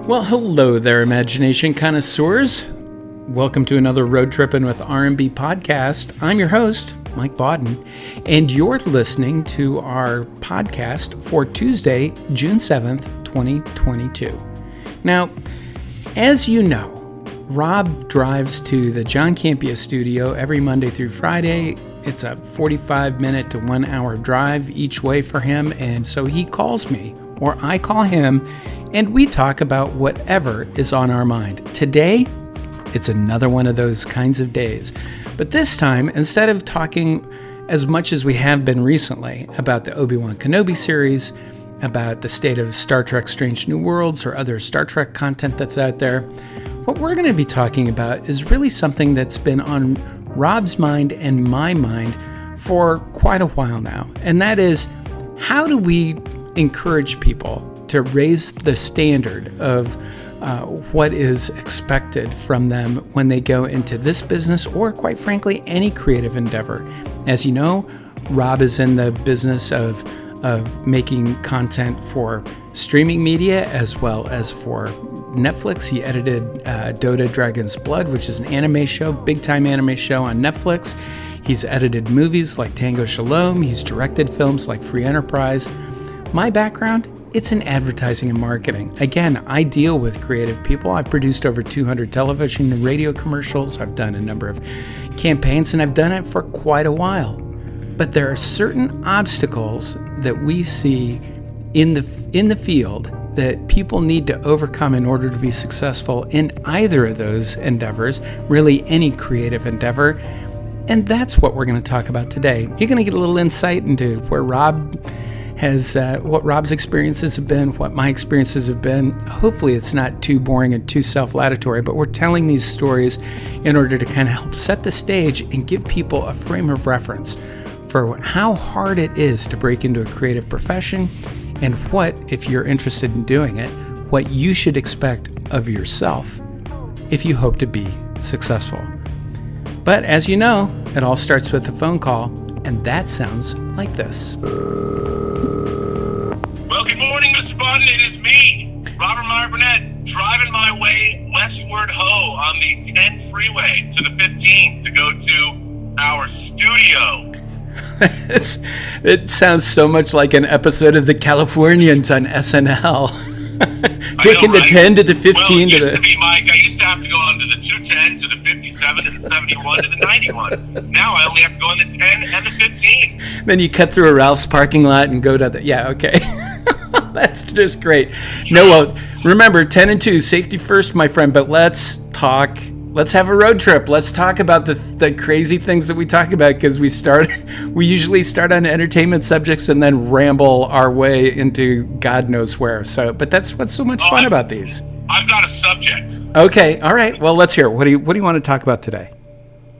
Well, hello there, imagination connoisseurs. Welcome to another Road Trippin' with R&B podcast. I'm your host, Mike Bodden, and you're listening to our podcast for Tuesday, June 7th, 2022. Now, as you know, Rob drives to the John Campea studio every Monday through Friday. It's a 45-minute to 1 hour drive each way for him, and so he calls me, or I call him, and we talk about whatever is on our mind. Today, it's another one of those kinds of days. But this time, instead of talking as much as we have been recently about the Obi-Wan Kenobi series, about the state of Star Trek Strange New Worlds or other Star Trek content that's out there, what we're going to be talking about is really something that's been on Rob's mind and my mind for quite a while now. And that is, how do we encourage people to raise the standard of what is expected from them when they go into this business or, quite frankly, any creative endeavor? As you know, Rob is in the business of making content for streaming media as well as for Netflix. He edited Dota Dragon's Blood, which is an anime show, big-time anime show on Netflix. He's edited movies like Tango Shalom. He's directed films like Free Enterprise. My background, it's in advertising and marketing. Again, I deal with creative people. I've produced over 200 television and radio commercials. I've done a number of campaigns, and I've done it for quite a while. But there are certain obstacles that we see in the field that people need to overcome in order to be successful in either of those endeavors, really any creative endeavor. And that's what we're going to talk about today. You're going to get a little insight into where Rob has, what Rob's experiences have been, what my experiences have been. Hopefully it's not too boring and too self-ladatory, but we're telling these stories in order to kind of help set the stage and give people a frame of reference for how hard it is to break into a creative profession, and what, if you're interested in doing it, what you should expect of yourself if you hope to be successful. But as you know, it all starts with a phone call, and that sounds like this. Well, good morning, Mr. Bodden. It is me, Robert Meyer Burnett, driving my way westward on the 10 freeway to the 15 to go to our studio. It sounds so much like an episode of The Californians on SNL. Taking the 10 to the 15 to the... Well, it used to be, Mike, I used to have to go on to the 210, to the 57, to the 71, to the 91. Now I only have to go on the 10 and the 15. Then you cut through a Ralph's parking lot and go to the... Yeah, okay. That's just great. No, well, remember, 10 and 2, safety first, my friend, but let's talk... Let's have a road trip. Let's talk about the crazy things that we talk about, because we usually start on entertainment subjects and then ramble our way into God knows where. So, but that's what's so much fun about these. I've got a subject. Okay, all right. Well, let's hear it. What do you want to talk about today?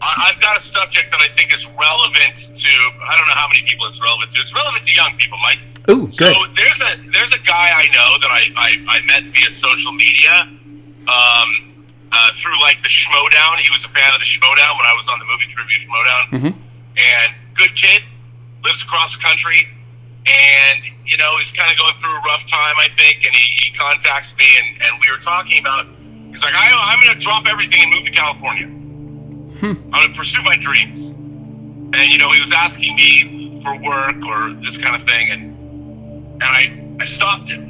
I've got a subject that I think is relevant to, I don't know how many people it's relevant to. It's relevant to young people, Mike. Ooh, good. So there's a guy I know that I met via social media. Through like the Schmodown. He was a fan of the Schmodown when I was on the movie trivia Schmodown. Mm-hmm. And good kid, lives across the country, and he's kind of going through a rough time, I think, and he contacts me, and we were talking about, he's like, I'm going to drop everything and move to California. I'm going to pursue my dreams. And he was asking me for work or this kind of thing, and I stopped him.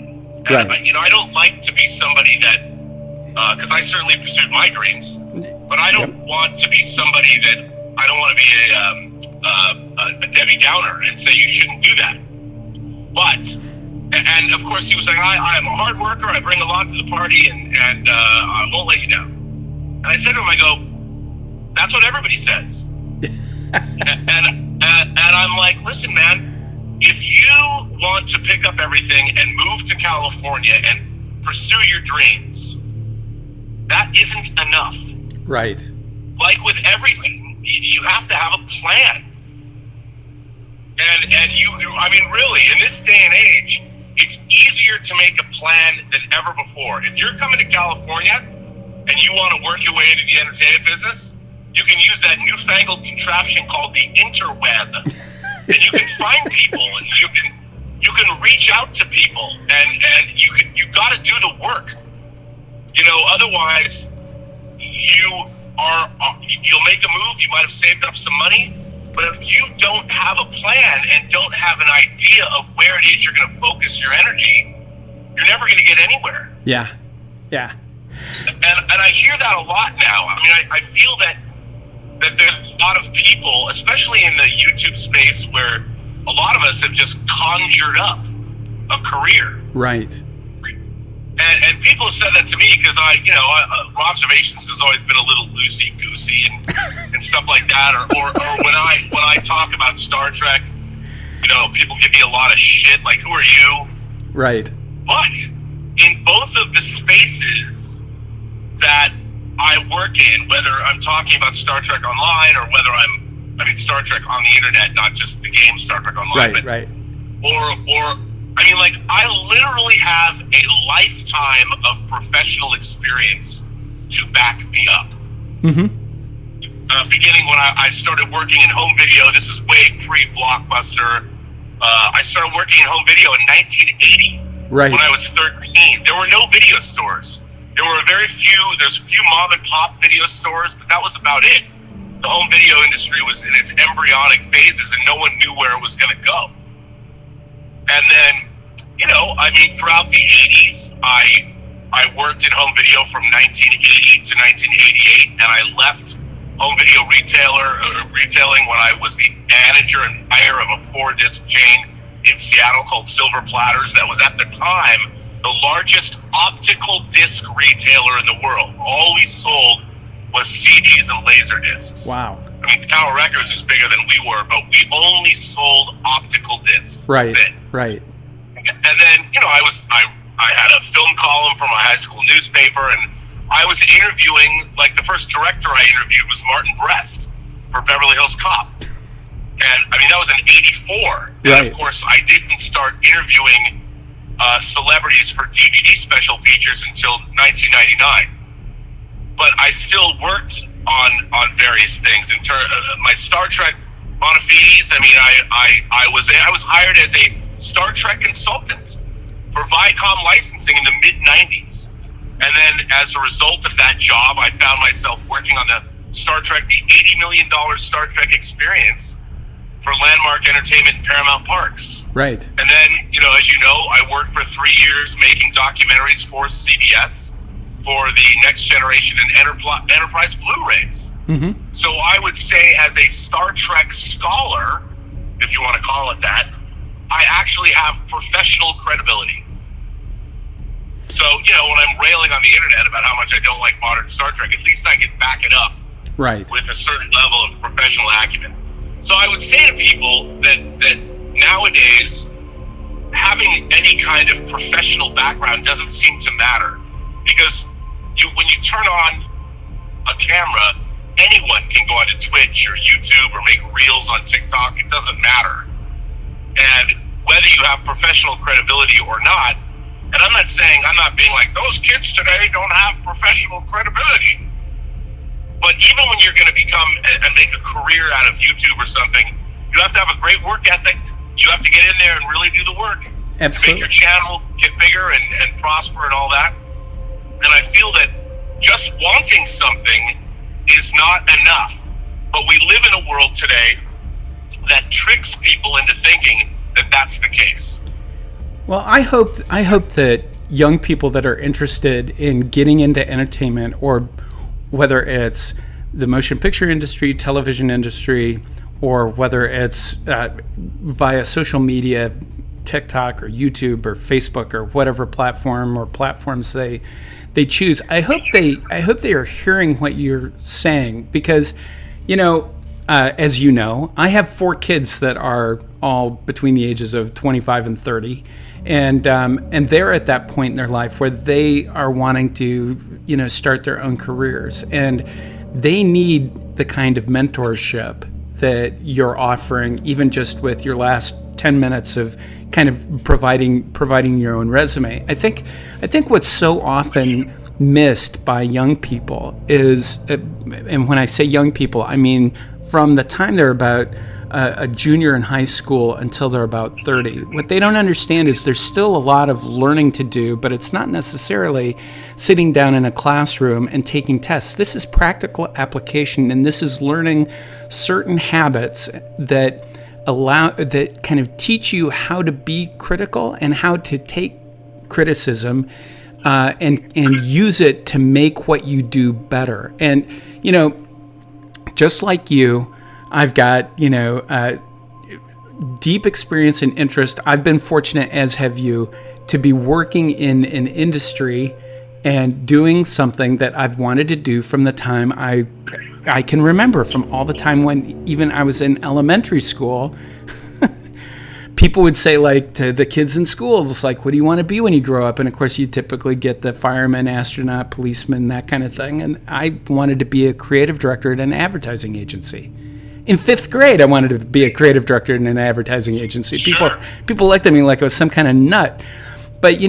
And right. I don't like to be somebody that, because I certainly pursued my dreams, but I don't want to be somebody that, I don't want to be a Debbie Downer and say you shouldn't do that. But, and of course he was saying, I am a hard worker, I bring a lot to the party, and I won't let you down. And I said to him, I go, that's what everybody says. and I'm like, listen, man, if you want to pick up everything and move to California and pursue your dreams, that isn't enough. Right. Like with everything, you have to have a plan. And really, in this day and age, it's easier to make a plan than ever before. If you're coming to California and you want to work your way into the entertainment business, you can use that newfangled contraption called the interweb. And you can find people, and you can reach out to people, and you got to do the work. Otherwise you'll make a move, you might have saved up some money, but if you don't have a plan and don't have an idea of where it is you're going to focus your energy, you're never going to get anywhere. Yeah. And I hear that a lot now. I mean, I feel that there's a lot of people, especially in the YouTube space, where a lot of us have just conjured up a career. Right. And people have said that to me because observations has always been a little loosey-goosey and stuff like that. Or when I talk about Star Trek, people give me a lot of shit, like, who are you? Right. But in both of the spaces that I work in, whether I'm talking about Star Trek Online or whether Star Trek on the internet, not just the game Star Trek Online. Right. I literally have a lifetime of professional experience to back me up. Mm-hmm. Beginning when I started working in home video, this is way pre-Blockbuster. I started working in home video in 1980. Right. When I was 13. There were no video stores. There were there's a few mom and pop video stores, but that was about it. The home video industry was in its embryonic phases and no one knew where it was going to go. And then, throughout the 80s, I worked in home video from 1980 to 1988, and I left home video retailing when I was the manager and buyer of a 4-disc chain in Seattle called Silver Platters. That was at the time the largest optical disc retailer in the world. All we sold was CDs and laser discs. Wow. Tower Records was bigger than we were, but we only sold optical discs. Right. That's it. Right. And then, I had a film column for my high school newspaper, and I was interviewing, like, the first director I interviewed was Martin Brest for Beverly Hills Cop. And, that was in 84. Right. And, of course, I didn't start interviewing celebrities for DVD special features until 1999. But I still worked on various things. My Star Trek bona fides, I was hired as a Star Trek consultant for Viacom licensing in the mid-90s. And then as a result of that job, I found myself working on the $80 million Star Trek experience for Landmark Entertainment and Paramount Parks. Right. And then, as you know, I worked for 3 years making documentaries for CBS for the Next Generation and Enterprise Blu-rays. Mm-hmm. So I would say, as a Star Trek scholar, if you want to call it that, I actually have professional credibility. So, when I'm railing on the internet about how much I don't like modern Star Trek, at least I can back it up with a certain level of professional acumen. So I would say to people that nowadays, having any kind of professional background doesn't seem to matter, because when you turn on a camera, anyone can go onto Twitch or YouTube or make reels on TikTok. It doesn't matter. And whether you have professional credibility or not, and I'm not being like, those kids today don't have professional credibility. But even when you're going to become and make a career out of YouTube or something, you have to have a great work ethic. You have to get in there and really do the work. Absolutely. Make your channel get bigger and prosper and all that. And I feel that just wanting something is not enough. But we live in a world today that tricks people into thinking that that's the case. Well, I hope that young people that are interested in getting into entertainment, or whether it's the motion picture industry, television industry, or whether it's via social media, TikTok or YouTube or Facebook or whatever platform or platforms they choose, I hope they are hearing what you're saying, because as you know, I have 4 kids that are all between the ages of 25 and 30, and they're at that point in their life where they are wanting to start their own careers, and they need the kind of mentorship that you're offering, even just with your last 10 minutes of kind of providing your own resume. I think what's so often missed by young people is, and when I say young people, I mean from the time they're about a junior in high school until they're about 30. What they don't understand is there's still a lot of learning to do, but it's not necessarily sitting down in a classroom and taking tests. This is practical application, and this is learning certain habits that kind of teach you how to be critical and how to take criticism and use it to make what you do better. And, just like you, I've got, deep experience and interest. I've been fortunate, as have you, to be working in an industry and doing something that I've wanted to do from the time I can remember, from all the time when even I was in elementary school. People would say, like, to the kids in school, it's like, what do you want to be when you grow up? And of course, you typically get the fireman, astronaut, policeman, that kind of thing. And I wanted to be a creative director at an advertising agency. In 5th grade, I wanted to be a creative director in an advertising agency. Sure. People looked at me like I was some kind of nut. But,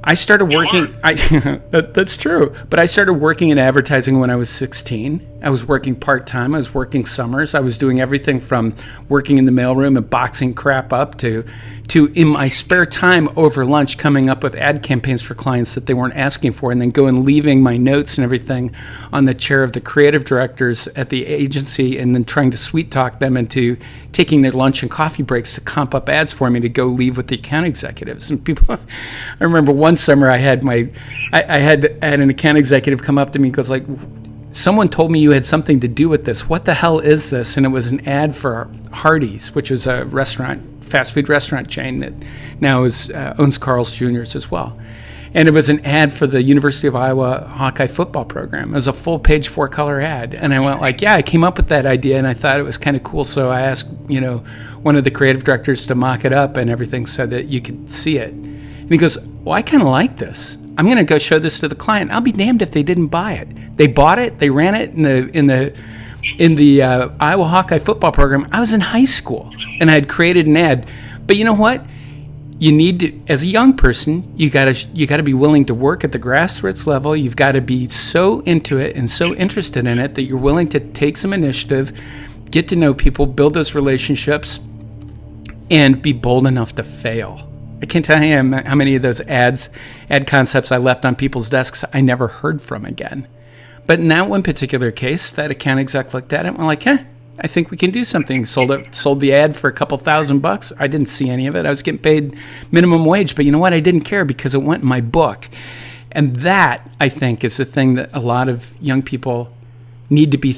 I started working. That's true. But I started working in advertising when I was 16. I was working part-time. I was working summers. I was doing everything from working in the mailroom and boxing crap up to in my spare time over lunch coming up with ad campaigns for clients that they weren't asking for, and then leaving my notes and everything on the chair of the creative directors at the agency, and then trying to sweet talk them into taking their lunch and coffee breaks to comp up ads for me to go leave with the account executives. And people, I remember one summer I had an account executive come up to me and goes like, someone told me you had something to do with this. What the hell is this? And it was an ad for Hardee's, which is a fast food restaurant chain that now owns Carl's Jr.'s as well. And it was an ad for the University of Iowa Hawkeye football program. It was a full-page 4-color ad. And I went like, yeah, I came up with that idea, and I thought it was kind of cool. So I asked, one of the creative directors to mock it up and everything so that you could see it. And he goes, well, I kind of like this. I'm going to go show this to the client. I'll be damned if they didn't buy it. They bought it. They ran it in the Iowa Hawkeye football program. I was in high school, and I had created an ad. But you know what? You need to, as a young person, you gotta be willing to work at the grassroots level. You've got to be so into it and so interested in it that you're willing to take some initiative, get to know people, build those relationships, and be bold enough to fail. I can't tell you how many of those ad concepts I left on people's desks I never heard from again. But in that one particular case, that account exec looked at it and went like, I think we can do something. Sold the ad for a couple $1,000. I didn't see any of it. I was getting paid minimum wage, but you know what? I didn't care because it went in my book. And that, I think, is the thing that a lot of young people need to be,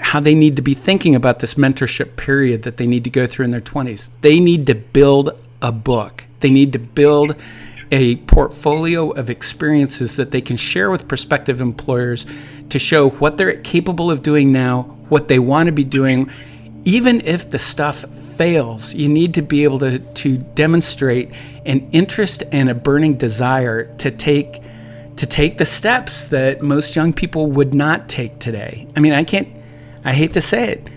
how they need to be thinking about this mentorship period that they need to go through in their 20s. They need to build a book. They need to build a portfolio of experiences that they can share with prospective employers to show what they're capable of doing now, what they want to be doing. Even if the stuff fails, you need to be able to demonstrate an interest and a burning desire to take the steps that most young people would not take today. I mean, I hate to say it.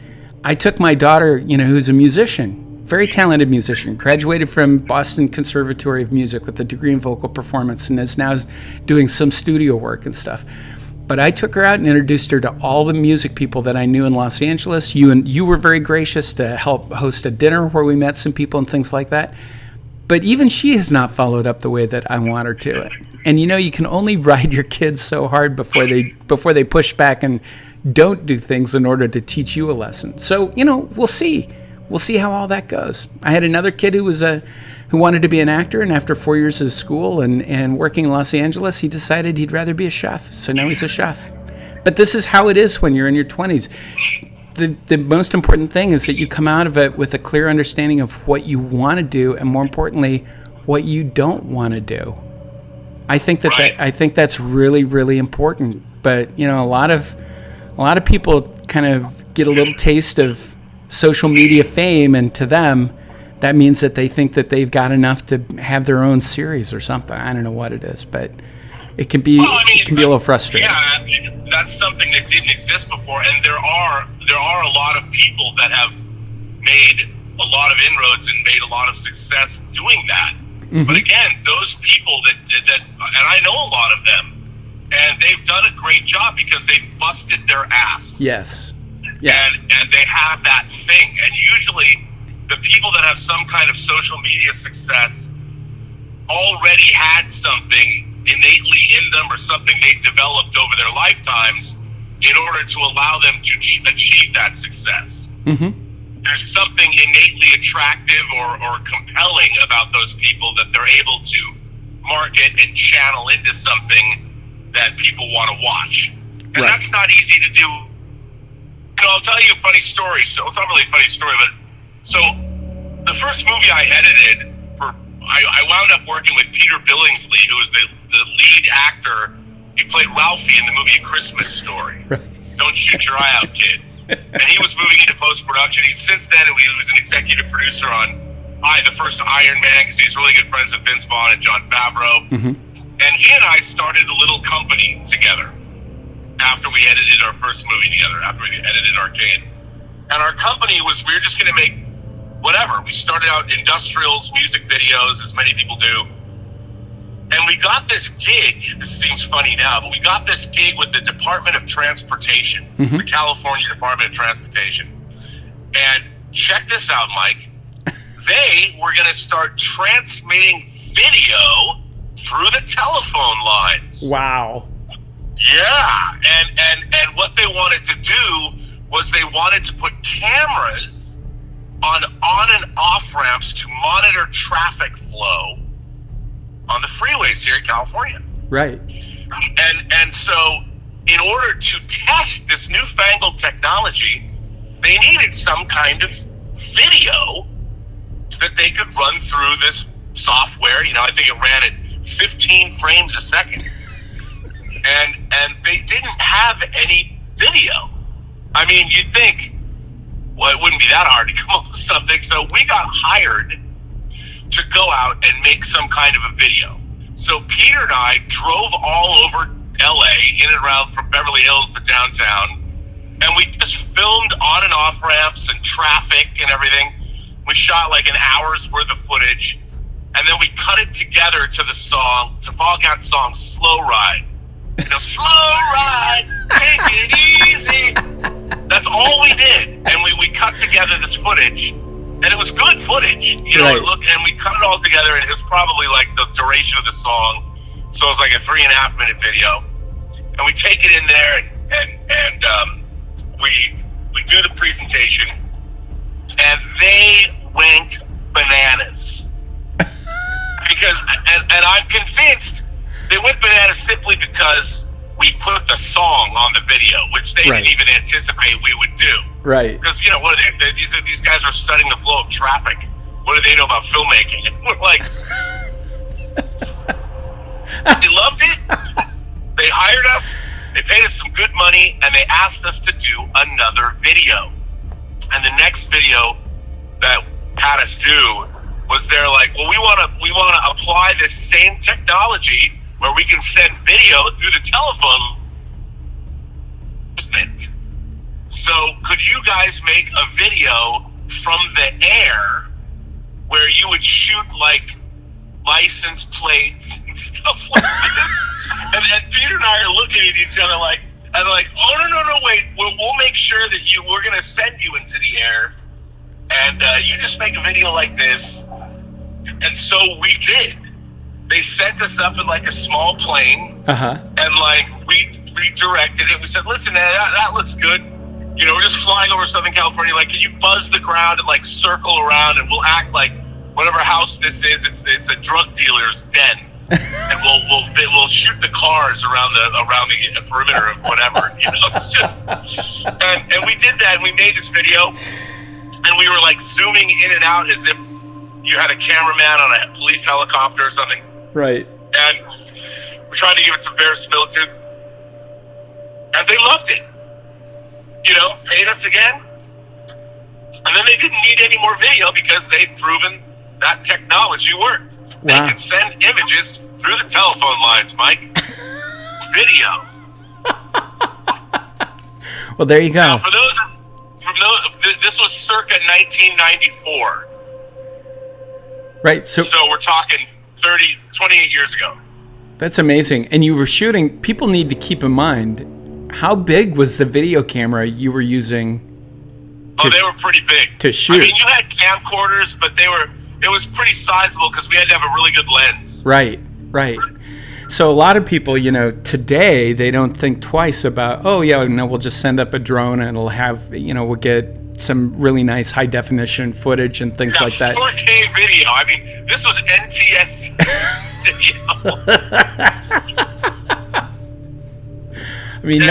I took my daughter, who's a musician, very talented musician, graduated from Boston Conservatory of Music with a degree in vocal performance and is now doing some studio work and stuff. But I took her out and introduced her to all the music people that I knew in Los Angeles. You were very gracious to help host a dinner where we met some people and things like that. But even she has not followed up the way that I want her to. And you can only ride your kids so hard before they push back and don't do things in order to teach you a lesson. So, we'll see. We'll see how all that goes. I had another kid who wanted to be an actor, and after 4 years of school and working in Los Angeles, he decided he'd rather be a chef. So now he's a chef. But this is how it is when you're in your 20s. The most important thing is that you come out of it with a clear understanding of what you want to do, and more importantly, what you don't want to do. I think that's really, really important. But a lot of people kind of get a little taste of social media fame, and to them that means that they think that they've got enough to have their own series or something. I don't know what it is, but it can be a little frustrating. Yeah, that's something that didn't exist before, and there are a lot of people that have made a lot of inroads and made a lot of success doing that. Mm-hmm. But again, those people that and I know a lot of them, And they've done a great job because they've busted their ass. Yes. Yeah. And they have that thing. And usually the people that have some kind of social media success already had something innately in them or something they developed over their lifetimes in order to allow them to achieve that success. Mm-hmm. There's something innately attractive or compelling about those people that they're able to market and channel into something that people want to watch. And that's not easy to do. You know, I'll tell you a funny story. So it's not really a funny story, but so the first movie I edited I wound up working with Peter Billingsley, who was the lead actor. He played Ralphie in the movie A Christmas Story. Right. Don't shoot your eye out, kid. And he was moving into post-production. Since then, he was an executive producer on the first Iron Man, because he's really good friends with Vince Vaughn and Jon Favreau. Mm-hmm. And he and I started a little company together after we edited our first movie together, after we edited Arcade. And our company we were just going to make whatever. We started out industrials, music videos, as many people do. And we got this gig. This seems funny now, but we got this gig with the Department of Transportation, mm-hmm. the California Department of Transportation. And check this out, Mike. They were going to start transmitting video through the telephone lines. Wow. Yeah. And what they wanted to do was they wanted to put cameras on and off ramps to monitor traffic flow on the freeways here in California. Right. And so in order to test this newfangled technology, they needed some kind of video that they could run through this software. You know, I think it ran at 15 frames a second. And they didn't have any video. I mean, you'd think, well, it wouldn't be that hard to come up with something. So we got hired to go out and make some kind of a video. So Peter and I drove all over LA, in and around from Beverly Hills to downtown, and we just filmed on and off ramps and traffic and everything. We shot like an hour's worth of footage, and then we cut it together to the song, to Fall Count song, Slow Ride. You know, slow ride, take it easy. That's all we did. And we cut together this footage, and it was good footage. You know, right. And we cut it all together, and it was probably like the duration of the song. So it was like a 3.5 minute video. And we take it in there, and we do the presentation, and they went bananas. Because, and I'm convinced they went bananas simply because we put the song on the video, which they right. didn't even anticipate we would do. Right. Because, you know, what are they, these guys are studying the flow of traffic. What do they know about filmmaking? And we're like, they loved it. They hired us. They paid us some good money, and they asked us to do another video. And the next video that had us do was they're like, well, we want to apply this same technology where we can send video through the telephone. So could you guys make a video from the air where you would shoot like license plates and stuff like this? and Peter and I are looking at each other like, oh no, wait, we'll make sure that we're gonna send you into the air, and you just make a video like this. And so we did. They sent us up in like a small plane, and like we redirected it. We said, listen, that looks good. You know, we're just flying over Southern California. Like, can you buzz the ground and like circle around, and we'll act like whatever house this is, it's a drug dealer's den, and we'll shoot the cars around the perimeter of whatever. You know, it's just and we did that, and we made this video, and we were like zooming in and out as if you had a cameraman on a police helicopter or something. Right. And we're trying to give it some verisimilitude. And they loved it. You know, paid us again. And then they didn't need any more video because they'd proven that technology worked. Wow. They could send images through the telephone lines, Mike. Video. Well, there you go. Now, this was circa 1994. Right. So we're talking 28 years ago. That's amazing. And you were shooting, people need to keep in mind, how big was the video camera you were using? They were pretty big. To shoot. I mean, you had camcorders, but it was pretty sizable because we had to have a really good lens. Right. So a lot of people, today they don't think twice about, we'll just send up a drone and it'll have, we'll get some really nice high definition footage and things like that. 4K video. I mean, this was NTS video. I mean,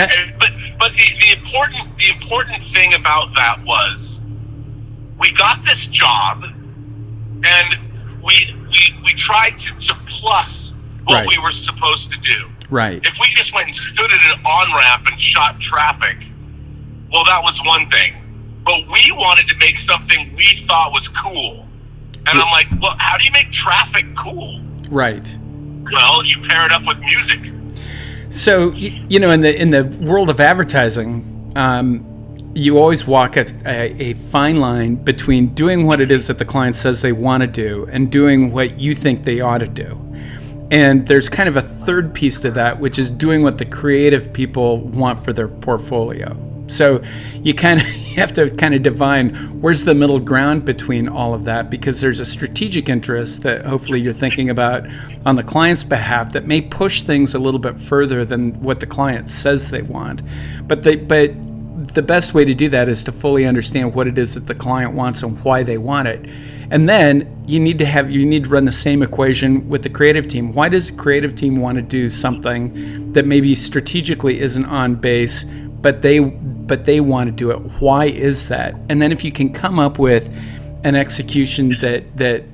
but the important thing about that was we got this job and we tried to plus what we were supposed to do. Right. If we just went and stood at an on-ramp and shot traffic, well, that was one thing. But we wanted to make something we thought was cool. And I'm like, well, how do you make traffic cool? Right. Well, you pair it up with music. So, in the world of advertising, you always walk a fine line between doing what it is that the client says they want to do and doing what you think they ought to do. And there's kind of a third piece to that, which is doing what the creative people want for their portfolio. So you have to kind of divine where's the middle ground between all of that, because there's a strategic interest that hopefully you're thinking about on the client's behalf that may push things a little bit further than what the client says they want. But the best way to do that is to fully understand what it is that the client wants and why they want it. And then you need to run the same equation with the creative team. Why does the creative team want to do something that maybe strategically isn't on base, but they want to do it? Why is that? And then if you can come up with an execution that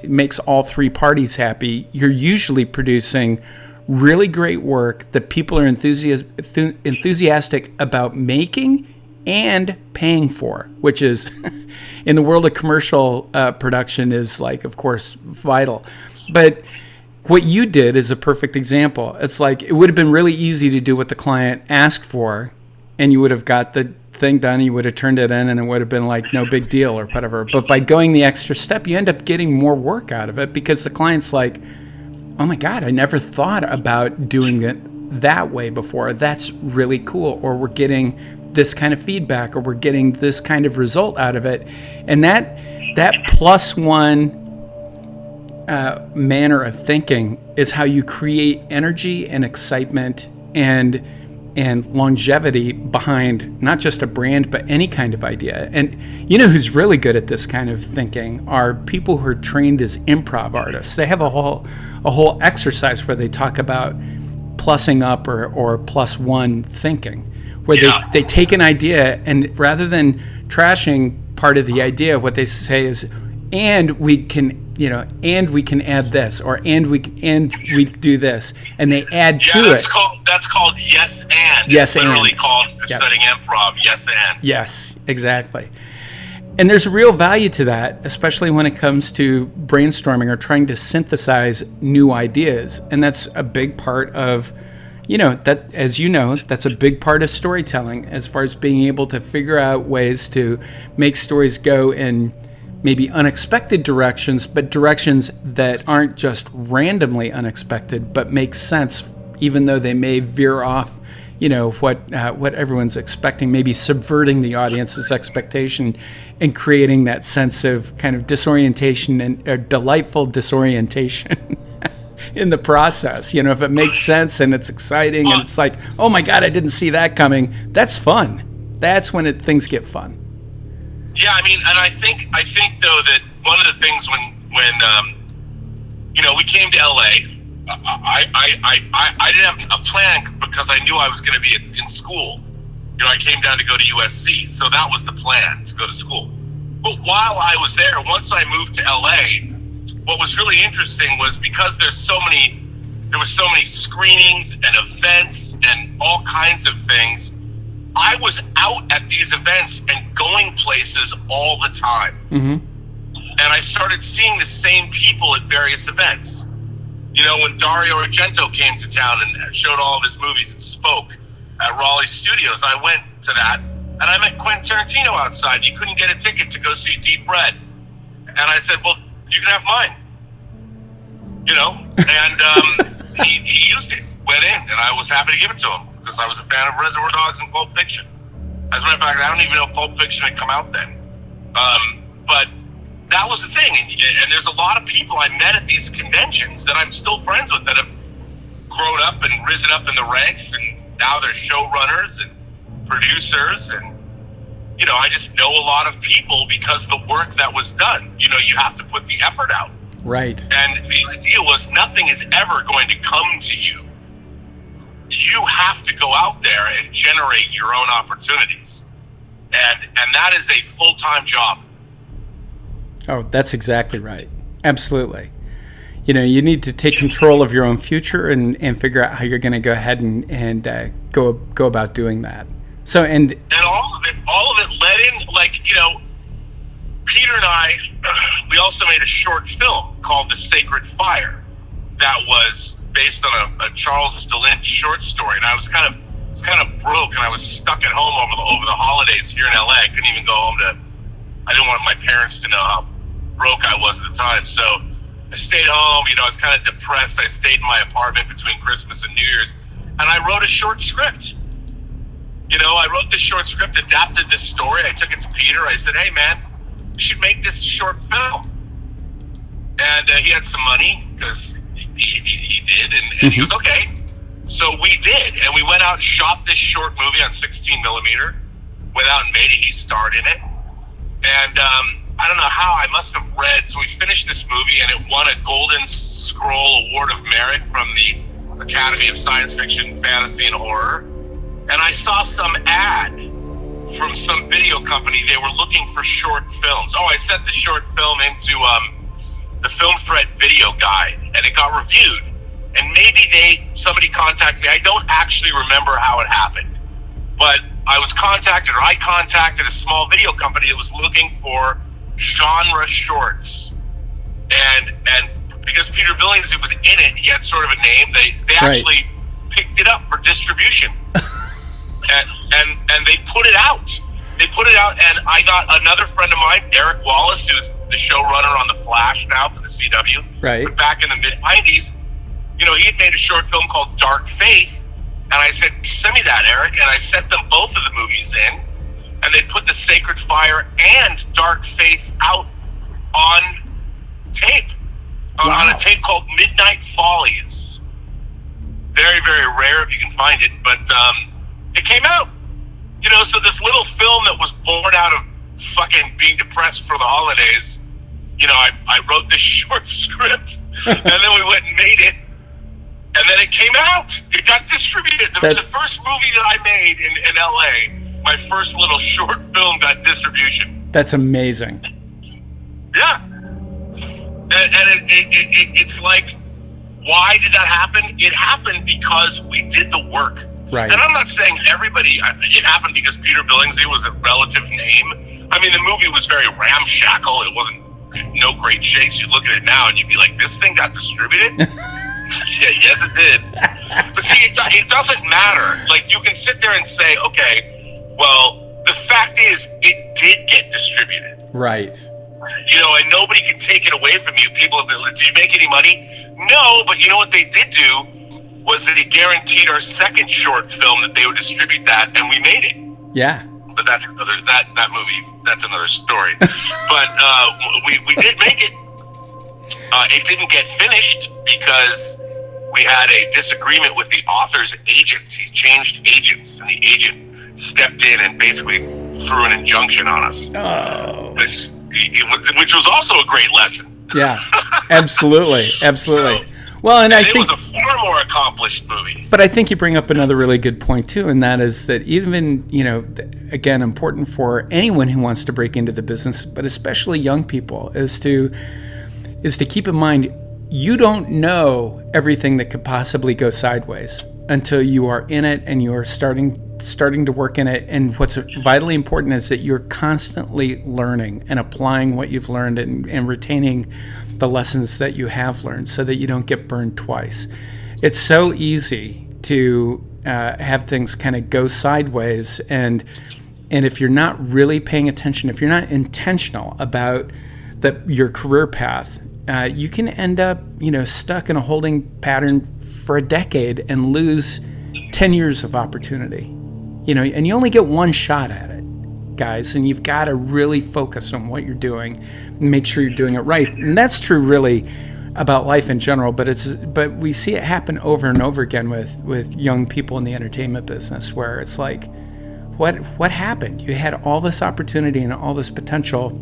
makes all three parties happy, you're usually producing really great work that people are enthusiastic about making and paying for, which is in the world of commercial production is like, of course, vital. But what you did is a perfect example. It's like it would have been really easy to do what the client asked for, and you would have got the thing done, you would have turned it in, and it would have been like no big deal or whatever. But by going the extra step, you end up getting more work out of it because the client's like, oh my God, I never thought about doing it that way before. That's really cool. Or we're getting this kind of feedback, or we're getting this kind of result out of it. And that plus one manner of thinking is how you create energy and excitement and longevity behind not just a brand, but any kind of idea. And who's really good at this kind of thinking are people who are trained as improv artists. They have a whole exercise where they talk about plussing up or plus one thinking, where they take an idea and rather than trashing part of the idea, what they say is, and we can add this, or and we do this, and they add to it. That's called yes and. Yes, it's literally and. called studying improv. Yes and. Yes, exactly. And there's a real value to that, especially when it comes to brainstorming or trying to synthesize new ideas. And that's a big part of, that's a big part of storytelling, as far as being able to figure out ways to make stories go in maybe unexpected directions, but directions that aren't just randomly unexpected, but make sense, even though they may veer off, what everyone's expecting, maybe subverting the audience's expectation and creating that sense of kind of disorientation and delightful disorientation in the process. If it makes sense and it's exciting and it's like, oh my God, I didn't see that coming. That's fun. That's when things get fun. Yeah, I mean, and I think though that one of the things when we came to LA, I didn't have a plan because I knew I was going to be in school. I came down to go to USC, so that was the plan, to go to school. But while I was there, once I moved to LA, what was really interesting was because there were so many screenings and events and all kinds of things. I was out at these events and going places all the time. Mm-hmm. And I started seeing the same people at various events. When Dario Argento came to town and showed all of his movies and spoke at Raleigh Studios, I went to that, and I met Quentin Tarantino outside. He couldn't get a ticket to go see Deep Red. And I said, well, you can have mine. And he used it, went in, and I was happy to give it to him because I was a fan of Reservoir Dogs and Pulp Fiction. As a matter of fact, I don't even know if Pulp Fiction had come out then. But that was the thing, and there's a lot of people I met at these conventions that I'm still friends with that have grown up and risen up in the ranks, and now they're showrunners and producers, and I just know a lot of people because the work that was done. You have to put the effort out. Right. And the idea was nothing is ever going to come to you. You have to go out there and generate your own opportunities. And that is a full-time job. Oh, that's exactly right. Absolutely. You need to take control of your own future and figure out how you're going to go ahead and go about doing that. So and all of it led in, Peter and I, we also made a short film called The Sacred Fire that was based on a Charles DeLint short story, and I was kind of broke, and I was stuck at home over the holidays here in LA. I couldn't even go home I didn't want my parents to know how broke I was at the time, so I stayed home. I was kind of depressed. I stayed in my apartment between Christmas and New Year's, and I wrote a short script. I wrote this short script, adapted this story. I took it to Peter. I said, hey, man, you should make this short film. And he had some money because he did, and he was okay. So we did, and we went out and shot this short movie on 16 millimeter. Went out and made it. He starred in it. And I don't know how, I must have read, so we finished this movie, and it won a Golden Scroll Award of Merit from the Academy of Science Fiction, Fantasy, and Horror. And I saw some ad from some video company. They were looking for short films. I sent the short film into the Film Threat video guide, and it got reviewed. And maybe somebody contacted me. I don't actually remember how it happened, but I contacted a small video company that was looking for genre shorts. And because Peter Billingsley was in it, he had sort of a name. They actually picked it up for distribution. And they put it out. And I got another friend of mine, Eric Wallace, who's the showrunner on The Flash now for the CW. Right. But back in the mid-90s, he had made a short film called Dark Faith, and I said, send me that, Eric. And I sent them both of the movies in, and they put The Sacred Fire and Dark Faith out on tape, on a tape called Midnight Follies. Very, very rare if you can find it, but it came out. So this little film that was born out of fucking being depressed for the holidays, I wrote this short script, and then we went and made it, and then it came out. It got distributed. The first movie that I made in LA, my first little short film got distribution. That's amazing. Yeah. And it's like, why did that happen? It happened because we did the work. Right. And I'm not saying everybody, it happened because Peter Billingsley was a relative name. I mean, the movie was very ramshackle. It wasn't no great shakes. You look at it now and you'd be like, this thing got distributed? Yeah, yes, it did. But see, it doesn't matter. Like, you can sit there and say, okay, well, the fact is, it did get distributed. Right. And nobody can take it away from you. People have been, did you make any money? No, but you know what they did do was that it guaranteed our second short film that they would distribute that, and we made it. Yeah. But that's another that movie. That's another story. But we did make it. It didn't get finished because we had a disagreement with the author's agent. He changed agents, and the agent stepped in and basically threw an injunction on us. Oh. Which was also a great lesson. Yeah, absolutely. So, well, and I think it was a far more accomplished movie. But I think you bring up another really good point too, and that is that even, again, important for anyone who wants to break into the business, but especially young people, is to keep in mind you don't know everything that could possibly go sideways until you are in it and you are starting to work in it. And what's vitally important is that you're constantly learning and applying what you've learned and retaining the lessons that you have learned so that you don't get burned twice. It's so easy to have things kind of go sideways, and if you're not really paying attention, if you're not intentional about your career path, you can end up, stuck in a holding pattern for a decade and lose 10 years of opportunity. And you only get one shot at it, guys, and you've got to really focus on what you're doing and make sure you're doing it right. And that's true really about life in general, but we see it happen over and over again with young people in the entertainment business, where it's like, what happened? You had all this opportunity and all this potential.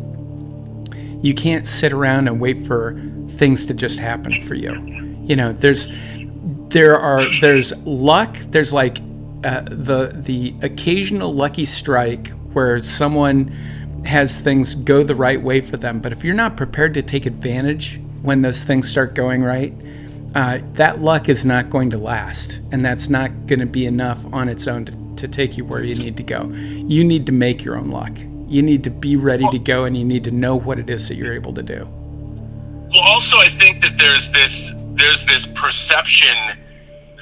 You can't sit around and wait for things to just happen for you. There's luck. There's like the occasional lucky strike where someone has things go the right way for them. But if you're not prepared to take advantage when those things start going right, that luck is not going to last, and that's not going to be enough on its own to take you where you need to go. You need to make your own luck. You need to be ready to go, and you need to know what it is that you're able to do. Well, also, I think that there's this perception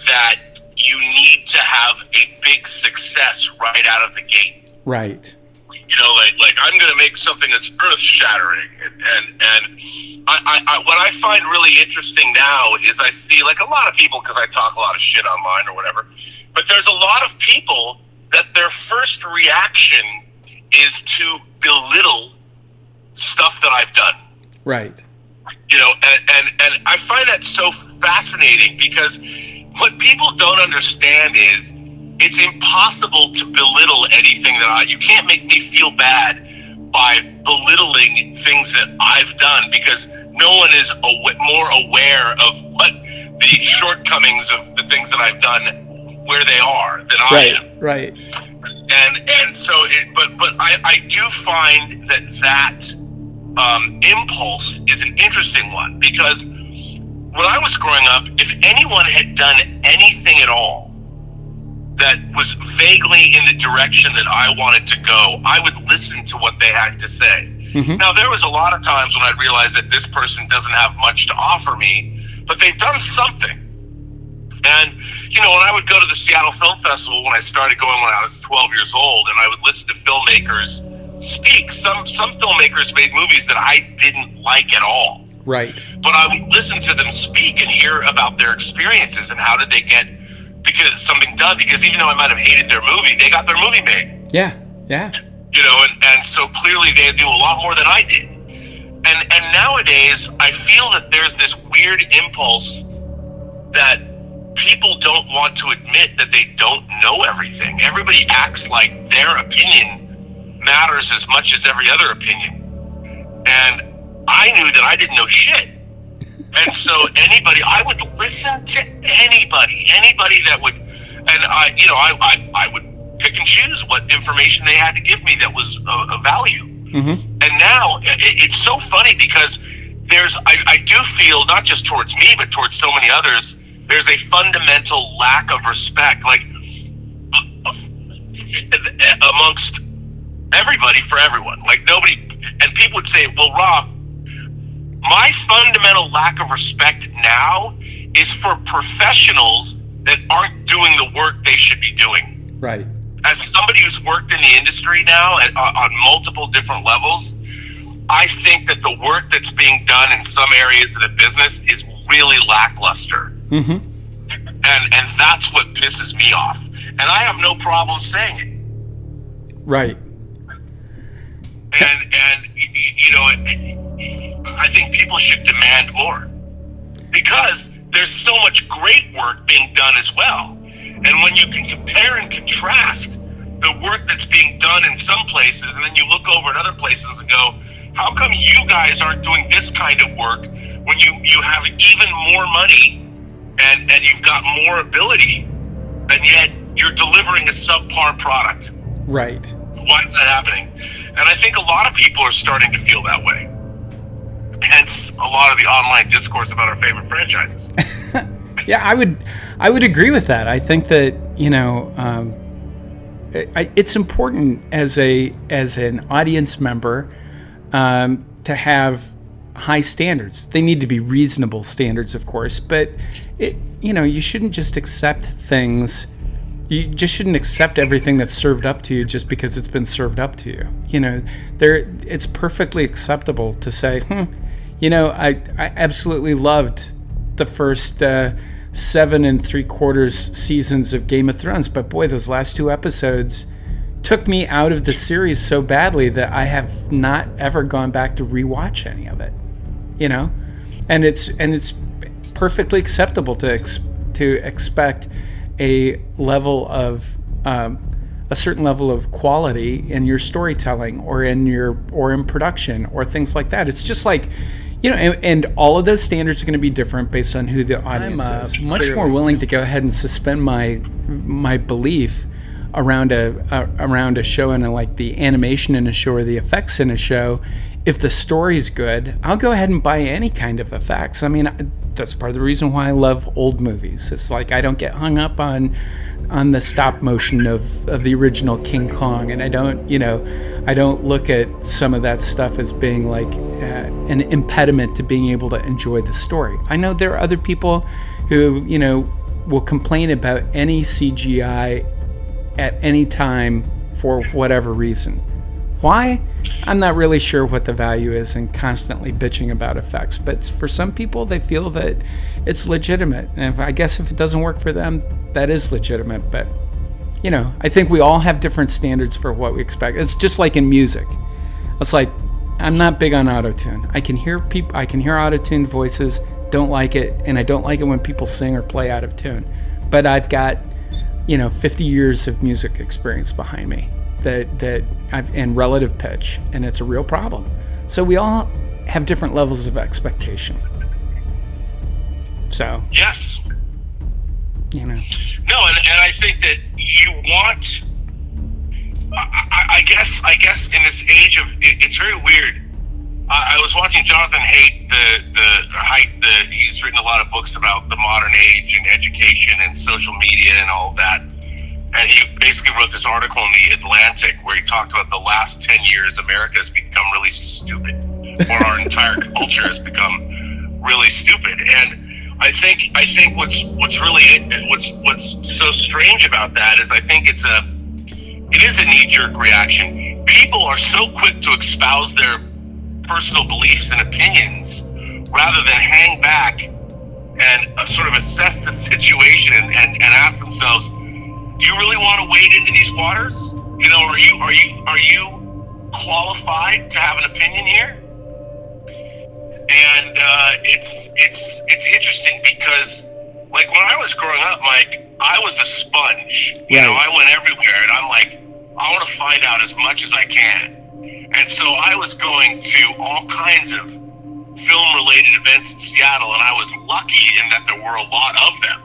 that you need to have a big success right out of the gate. Right. Like I'm going to make something that's earth-shattering, and what I find really interesting now is I see like a lot of people, because I talk a lot of shit online or whatever, but there's a lot of people that their first reaction is to belittle stuff that I've done. Right. And I find that so fascinating, because what people don't understand is it's impossible to belittle anything you can't make me feel bad by belittling things that I've done, because no one is more aware of what the shortcomings of the things that I've done, where they are, than I am. Right. And so, but I do find that impulse is an interesting one, because when I was growing up, if anyone had done anything at all that was vaguely in the direction that I wanted to go, I would listen to what they had to say. Mm-hmm. Now, there was a lot of times when I'd realize that this person doesn't have much to offer me, but they've done something. And, when I would go to the Seattle Film Festival, when I started going when I was 12 years old, and I would listen to filmmakers speak, some filmmakers made movies that I didn't like at all. Right. But I would listen to them speak and hear about their experiences and how did they get something done, because even though I might have hated their movie, they got their movie made. Yeah. And so clearly they do a lot more than I did. And nowadays, I feel that there's this weird impulse that people don't want to admit that they don't know everything. Everybody acts like their opinion matters as much as every other opinion. And I knew that I didn't know shit. And so I would listen to anybody that would, and I would pick and choose what information they had to give me that was of value. Mm-hmm. And now it's so funny, because I do feel, not just towards me, but towards so many others, there's a fundamental lack of respect, like amongst everybody for everyone. Like nobody, and people would say, well, Rob, my fundamental lack of respect now is for professionals that aren't doing the work they should be doing. Right. As somebody who's worked in the industry now on multiple different levels, I think that the work that's being done in some areas of the business is really lackluster. Mm-hmm. And that's what pisses me off. And I have no problem saying it. Right. And I think people should demand more, because there's so much great work being done as well. And when you can compare and contrast the work that's being done in some places, and then you look over at other places and go, how come you guys aren't doing this kind of work when you have even more money and you've got more ability, and yet you're delivering a subpar product? Right. Why is that happening? And I think a lot of people are starting to feel that way. Hence a lot of the online discourse about our favorite franchises. Yeah, I would agree with that. I think that, it's important as an audience member to have high standards. They need to be reasonable standards, of course, but you shouldn't just accept things. You just shouldn't accept everything that's served up to you just because it's been served up to you. It's perfectly acceptable to say, I absolutely loved the first 7 3/4 seasons of Game of Thrones, but boy, those last 2 episodes took me out of the series so badly that I have not ever gone back to rewatch any of it. And it's perfectly acceptable to expect a certain level of quality in your storytelling or in production or things like that. It's just like, and all of those standards are going to be different based on who the audience is. I'm much more willing to go ahead and suspend my belief around a show and like the animation in a show or the effects in a show. If the story's good, I'll go ahead and buy any kind of effects. I mean, that's part of the reason why I love old movies. It's like I don't get hung up on the stop motion of the original King Kong, and I don't look at some of that stuff as being like an impediment to being able to enjoy the story. I know there are other people who will complain about any CGI at any time for whatever reason. Why? I'm not really sure what the value is in constantly bitching about effects, but for some people, they feel that it's legitimate. And I guess if it doesn't work for them, that is legitimate. But, I think we all have different standards for what we expect. It's just like in music. It's like, I'm not big on autotune. I can hear autotuned voices, don't like it, and I don't like it when people sing or play out of tune. But I've got, 50 years of music experience behind me. That I've in relative pitch, and it's a real problem. So we all have different levels of expectation. So yes, No, and I think that you want. I guess in this age of it's very weird. I was watching Jonathan Haidt. He's written a lot of books about the modern age and education and social media and all of that. And he basically wrote this article in The Atlantic where he talked about the last 10 years America has become really stupid, or our entire culture has become really stupid. And I think what's so strange about that is I think it is a knee-jerk reaction. People are so quick to espouse their personal beliefs and opinions rather than hang back and sort of assess the situation and ask themselves, do you really want to wade into these waters? Are you qualified to have an opinion here? And it's interesting because, like, when I was growing up, Mike, I was a sponge. I went everywhere, and I'm like, I want to find out as much as I can. And so I was going to all kinds of film-related events in Seattle, and I was lucky in that there were a lot of them.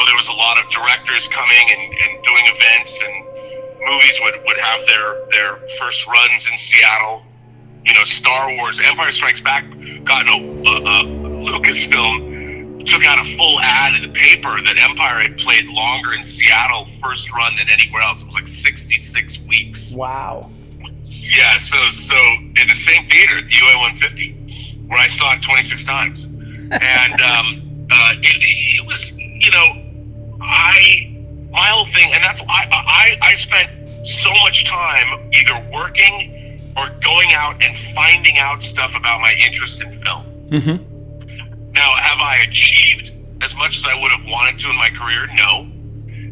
There was a lot of directors coming and doing events, and movies would have their first runs in Seattle. Star Wars, Empire Strikes Back got Lucasfilm took out a full ad in the paper that Empire had played longer in Seattle first run than anywhere else. It was like 66 weeks. Wow. Yeah, so in the same theater at the UA 150, where I saw it 26 times. And it was, my whole thing, and that's I spent so much time either working or going out and finding out stuff about my interest in film. Mm-hmm. Now, have I achieved as much as I would have wanted to in my career? No,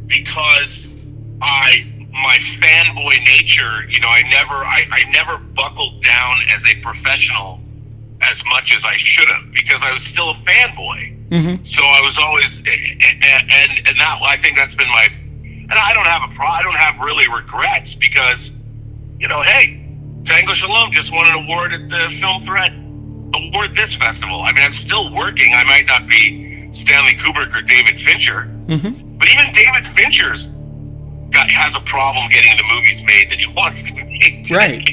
because my fanboy nature, I never buckled down as a professional as much as I should have, because I was still a fanboy. Mm-hmm. So I was always, and that, I think that's been my, and I don't have really regrets, because, hey, Tango Shalom just won an award at the Film Threat Award this festival. I mean, I'm still working. I might not be Stanley Kubrick or David Fincher, mm-hmm. but even David Fincher's has a problem getting the movies made that he wants to make. Right.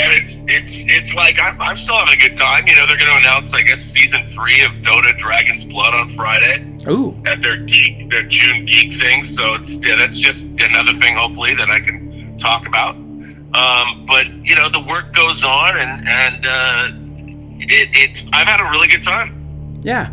And it's like I'm still having a good time. They're going to announce, I guess, season 3 of Dota Dragon's Blood on Friday. Ooh. At their June Geek thing. So that's just another thing, hopefully, that I can talk about. But the work goes on, and I've had a really good time. Yeah.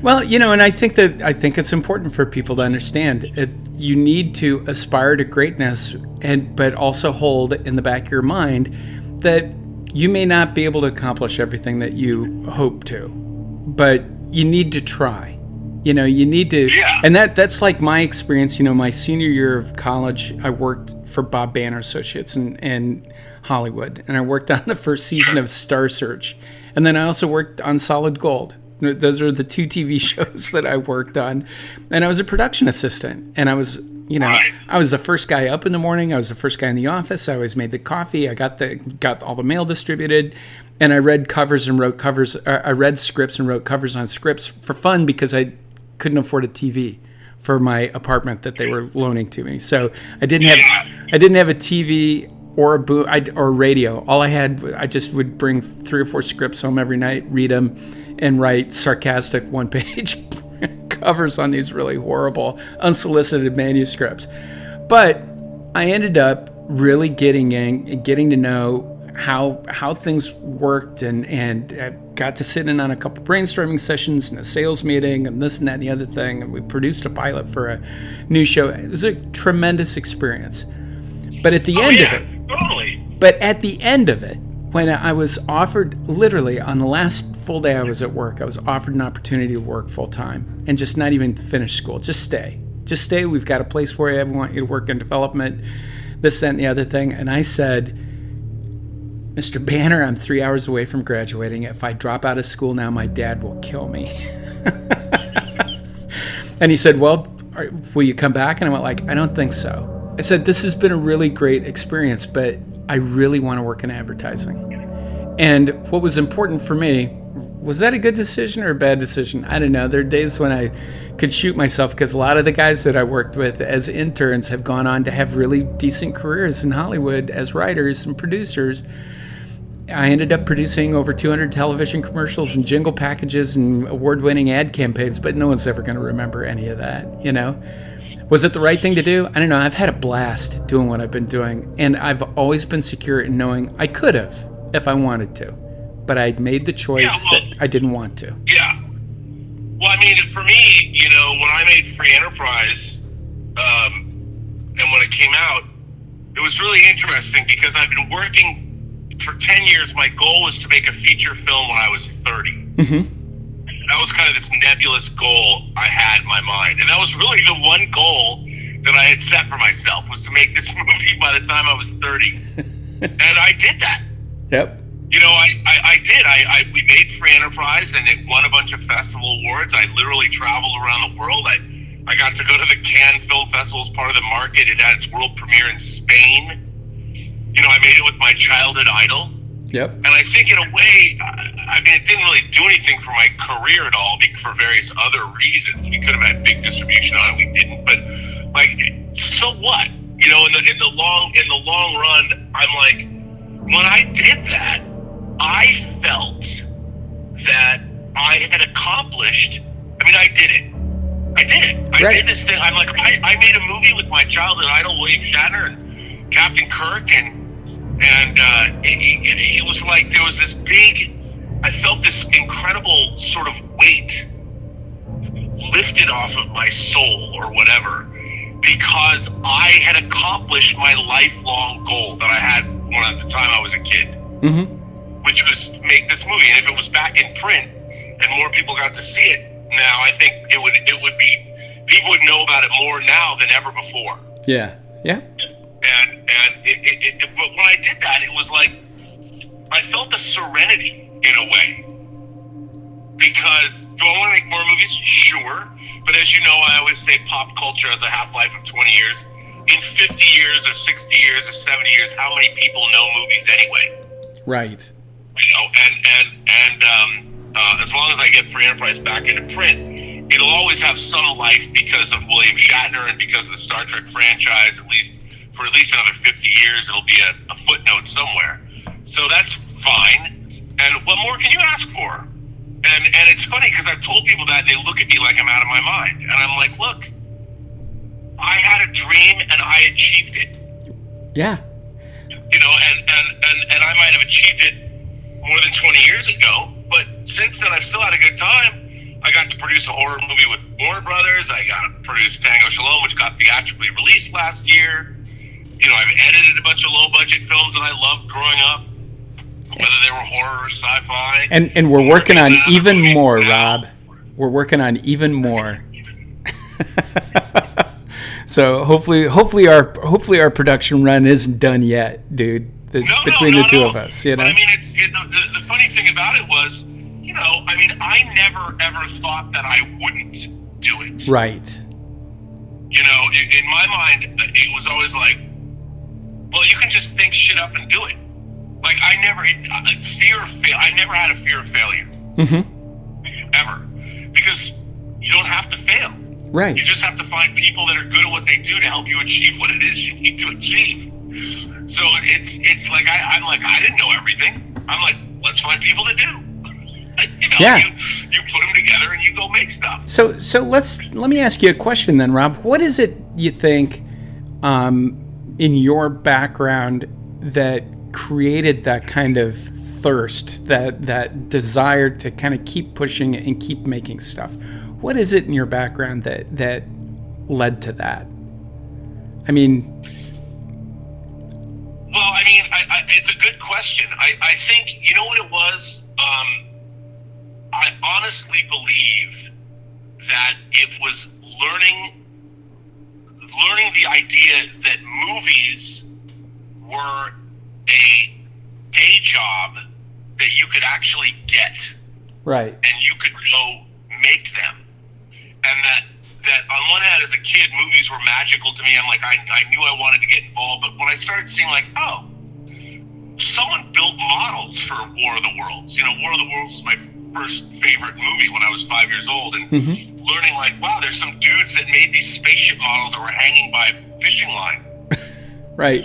Well, and I think it's important for people to understand it. You need to aspire to greatness, but also hold in the back of your mind that you may not be able to accomplish everything that you hope to, but you need to try. You need to, and that's like my experience. My senior year of college, I worked for Bob Banner Associates in Hollywood, and I worked on the first season of Star Search, and then I also worked on Solid Gold. Those are the 2 TV shows that I worked on, and I was a production assistant, and I was, I was the first guy up in the morning. I was the first guy in the office. I always made the coffee. I got all the mail distributed, and I read covers and wrote covers. I read scripts and wrote covers on scripts for fun because I couldn't afford a TV for my apartment that they were loaning to me. So I didn't have a TV or or radio. All I had, I just would bring 3 or 4 scripts home every night, read them, and write sarcastic 1-page covers on these really horrible, unsolicited manuscripts. But I ended up really getting to know how things worked, and I got to sit in on a couple brainstorming sessions and a sales meeting and this and that and the other thing, and we produced a pilot for a new show. It was a tremendous experience. But at the end of it, totally. But at the end of it, when I was offered, literally on the last full day I was at work, I was offered an opportunity to work full time and just not even finish school. Just stay. We've got a place for you. I want you to work in development, this, that, and the other thing. And I said, Mr. Banner, I'm 3 hours away from graduating. If I drop out of school now, my dad will kill me. And he said, well, will you come back? And I went I don't think so. I said, this has been a really great experience, but I really want to work in advertising. And what was important for me, was that a good decision or a bad decision? I don't know. There are days when I could shoot myself because a lot of the guys that I worked with as interns have gone on to have really decent careers in Hollywood as writers and producers. I ended up producing over 200 television commercials and jingle packages and award-winning ad campaigns, but no one's ever going to remember any of that, Was it the right thing to do? I don't know. I've had a blast doing what I've been doing, and I've always been secure in knowing I could have if I wanted to, but I made the choice that I didn't want to. Yeah. Well, I mean, for me, when I made Free Enterprise, and when it came out, it was really interesting because I've been working for 10 years. My goal was to make a feature film when I was 30. Mm-hmm. That was kind of this nebulous goal I had in my mind. And that was really the one goal that I had set for myself, was to make this movie by the time I was 30. And I did that. Yep. I did. We made Free Enterprise, and it won a bunch of festival awards. I literally traveled around the world. I got to go to the Cannes Film Festival as part of the market. It had its world premiere in Spain. I made it with my childhood idol. Yep. And I think in a way, it didn't really do anything for my career at all for various other reasons. We could have had big distribution on it. We didn't. But so what? In the long run, I'm like, when I did that, I felt that I had accomplished. I did it. I did this thing. I'm like, I made a movie with my childhood idol, William Shatner, and Captain Kirk, and it was like there was this big, I felt this incredible sort of weight lifted off of my soul or whatever, because I had accomplished my lifelong goal that I had when at the time I was a kid, mm-hmm. which was make this movie. And if it was back in print and more people got to see it now, I think it would be, people would know about it more now than ever before. Yeah. Yeah. But when I did that, it was like I felt a serenity in a way. Because do I want to make more movies? Sure. But as you know, I always say pop culture has a half-life of 20 years. In 50 years or 60 years or 70 years, how many people know movies anyway? Right. And as long as I get Free Enterprise back into print, it'll always have some life because of William Shatner and because of the Star Trek franchise, for at least another 50 years. It'll be a footnote somewhere. So that's fine. And what more can you ask for? And it's funny because I've told people that and they look at me like I'm out of my mind. And I'm like, look, I had a dream and I achieved it. Yeah. And I might have achieved it more than 20 years ago, but since then I've still had a good time. I got to produce a horror movie with Warner Brothers. I got to produce Tango Shalom, which got theatrically released last year. I've edited a bunch of low-budget films that I loved growing up. whether they were horror or sci-fi. And we're working on even more, Rob. We're working on even more. So hopefully our production run isn't done yet, dude. Between the two of us, you know. But, I mean, the funny thing about it was, you know, I mean, I never ever thought that I wouldn't do it. Right. You know, in my mind, it was always like, well, you can just think shit up and do it. Like, I never had a fear of failure. Mm-hmm. Ever. Because you don't have to fail. Right. You just have to find people that are good at what they do to help you achieve what it is you need to achieve. So it's like, I'm like, I didn't know everything. I'm like, let's find people that do. You know, yeah. You put them together and you go make stuff. So let me ask you a question then, Rob. What is it you think in your background that created that kind of thirst, that desire to kind of keep pushing and keep making stuff? What is it in your background that led to that? I mean, well, I mean, it's a good question. I think, you know what it was? I honestly believe that it was learning the idea that movies were a day job that you could actually get. Right. And you could go make them. And that on one hand, as a kid, movies were magical to me. I'm like, I knew I wanted to get involved. But when I started seeing, like, oh, someone built models for War of the Worlds. You know, War of the Worlds was my first favorite movie when I was 5 years old. And learning, like, wow, there's some dudes that made these spaceship models that were hanging by a fishing line. Right.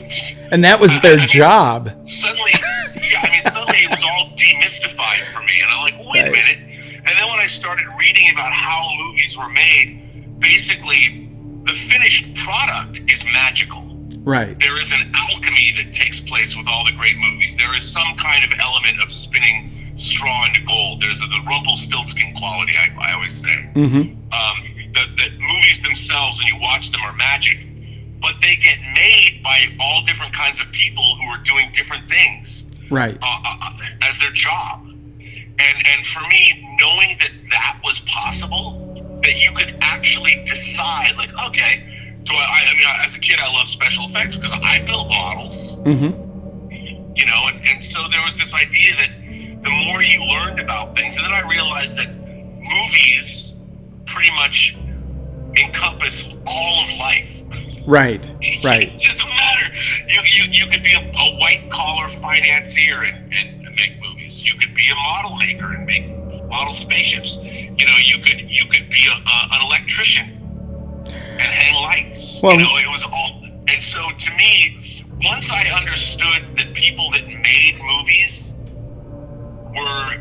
And that was their job. Suddenly it was all demystified for me. And I'm like, wait a minute. And then when I started reading about how movies were made, basically the finished product is magical. Right. There is an alchemy that takes place with all the great movies. There is some kind of element of spinning straw into gold. There's the Rumpelstiltskin quality, I always say. Mm-hmm. That movies themselves, when you watch them, are magic. But they get made by all different kinds of people who are doing different things. Right. As their job. And for me, knowing that was possible, that you could actually decide, like, okay, I mean, as a kid, I loved special effects because I built models. Mm-hmm. You know, and so there was this idea that the more you learned about things, and then I realized that movies pretty much encompass all of life. Right. Right. It doesn't matter. You could be a white collar financier and make movies. You could be a model maker and make model spaceships. You know, you could be an electrician and hang lights. Well, you know, it was all. And so to me, once I understood that people that made movies were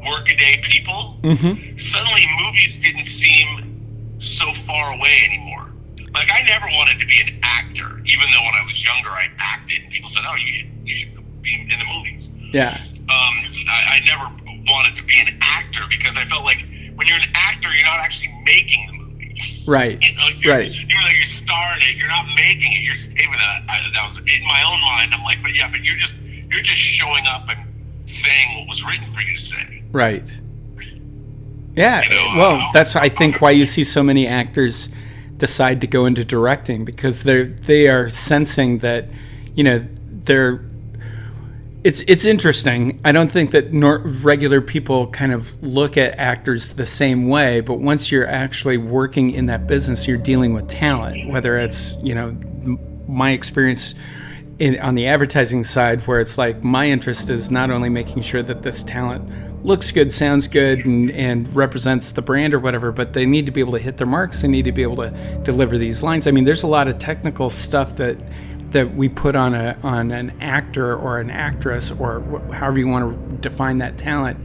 workaday people, suddenly movies didn't seem so far away anymore. Like, I never wanted to be an actor, even though when I was younger I acted, and people said, "Oh, you should be in the movies." Yeah. I never wanted to be an actor because I felt like when you're an actor, you're not actually making the movie. Right. You know, right. Even though you're starring it, you're not making it. You're saving it. That was in my own mind. I'm like, but you're just showing up and saying what was written for you to say. Right. Yeah. You know, well, that's I think why you see so many actors decide to go into directing, because they are sensing that, you know, it's interesting. I don't think that regular people kind of look at actors the same way, but once you're actually working in that business, you're dealing with talent, whether it's, you know, my experience on the advertising side, where it's like my interest is not only making sure that this talent looks good, sounds good, and represents the brand or whatever, but they need to be able to hit their marks. They need to be able to deliver these lines. I mean, there's a lot of technical stuff that we put on an actor or an actress, or however you want to define that talent,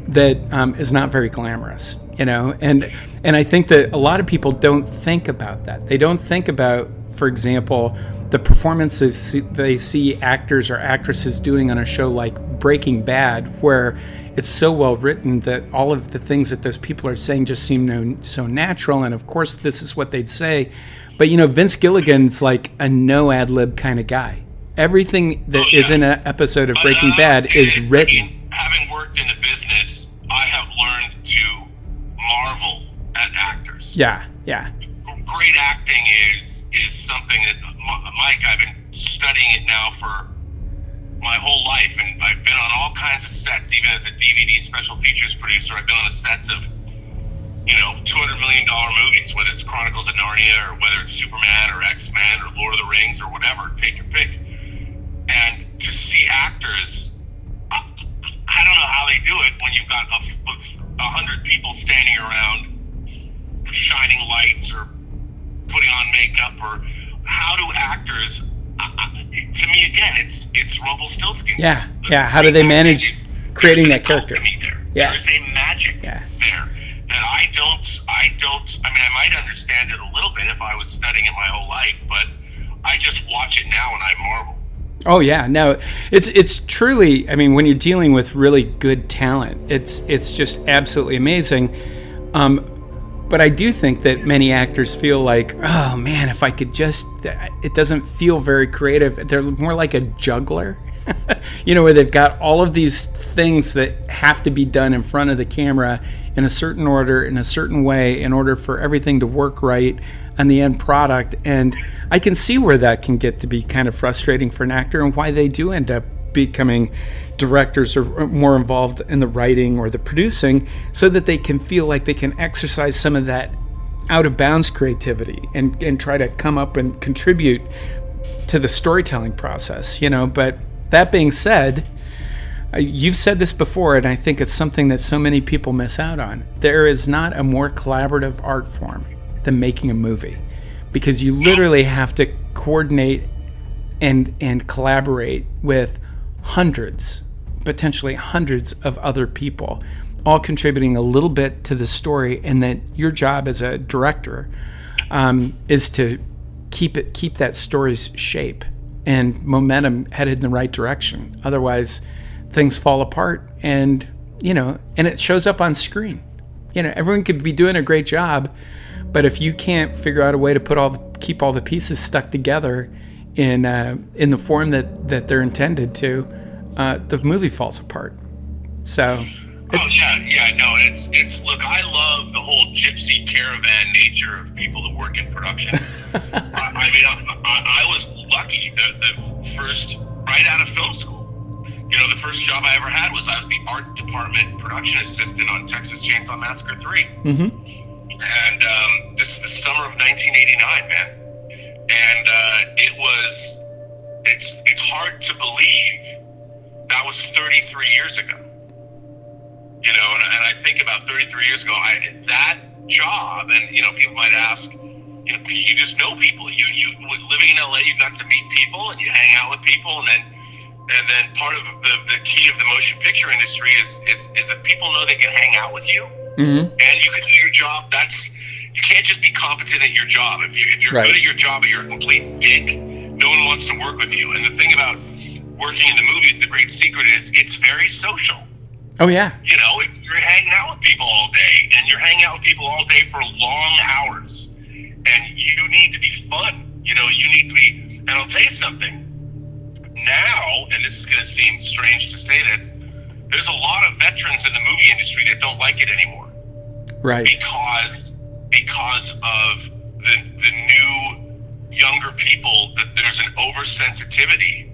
that is not very glamorous, you know. And I think that a lot of people don't think about that. They don't think about, for example, the performances they see actors or actresses doing on a show like Breaking Bad, where it's so well written that all of the things that those people are saying just seem so natural. And of course, this is what they'd say. But, you know, Vince Gilligan's like a no ad lib kind of guy. Everything that is in an episode of Breaking Bad is written. I mean, having worked in the business, I have learned to marvel at actors. Yeah. Great acting is something that, Mike, I've been studying it now for my whole life, and I've been on all kinds of sets, even as a DVD special features producer. I've been on the sets of, $200 million movies, whether it's Chronicles of Narnia or whether it's Superman or X-Men or Lord of the Rings or whatever, take your pick. And to see actors, I don't know how they do it when you've got 100 people standing around shining lights or putting on makeup, or how do actors, to me again, it's Rumpelstiltskin. Yeah. How do they manage creating that character? There is a magic there that I might understand it a little bit if I was studying it my whole life, but I just watch it now and I marvel. Oh yeah, no, it's truly. I mean, when you're dealing with really good talent, it's just absolutely amazing. But I do think that many actors feel like, oh man, if I could just, it doesn't feel very creative. They're more like a juggler, where they've got all of these things that have to be done in front of the camera in a certain order, in a certain way, in order for everything to work right on the end product. And I can see where that can get to be kind of frustrating for an actor, and why they do end up becoming directors or more involved in the writing or the producing, so that they can feel like they can exercise some of that out of bounds creativity and try to come up and contribute to the storytelling process, But that being said, you've said this before, and I think it's something that so many people miss out on. There is not a more collaborative art form than making a movie, because you literally have to coordinate and collaborate with potentially hundreds of other people, all contributing a little bit to the story, and that your job as a director is to keep that story's shape and momentum headed in the right direction. Otherwise, things fall apart, and it shows up on screen. Everyone could be doing a great job, but if you can't figure out a way to keep all the pieces stuck together in the form that they're intended to, the movie falls apart. So it's look, I love the whole gypsy caravan nature of people that work in production. I was lucky the first, right out of film school. The first job I ever had was I was the art department production assistant on Texas Chainsaw Massacre 3. Mm-hmm. And this is the summer of 1989, man. And it's hard to believe that was 33 years ago. And I think about 33 years ago, that job, and people might ask, you just know people. You living in LA, you got to meet people and you hang out with people, and then part of the key of the motion picture industry is that people know they can hang out with you, mm-hmm. and you can do your job. You can't just be competent at your job. If you're right. Good at your job, but you're a complete dick, no one wants to work with you. And the thing about working in the movies, the great secret is it's very social. Oh yeah. If you're hanging out with people all day, and you're hanging out with people all day for long hours, and you need to be fun. You need to be. And I'll tell you something. Now, and this is going to seem strange to say this, there's a lot of veterans in the movie industry that don't like it anymore. Right. Because of the new younger people, that there's an oversensitivity.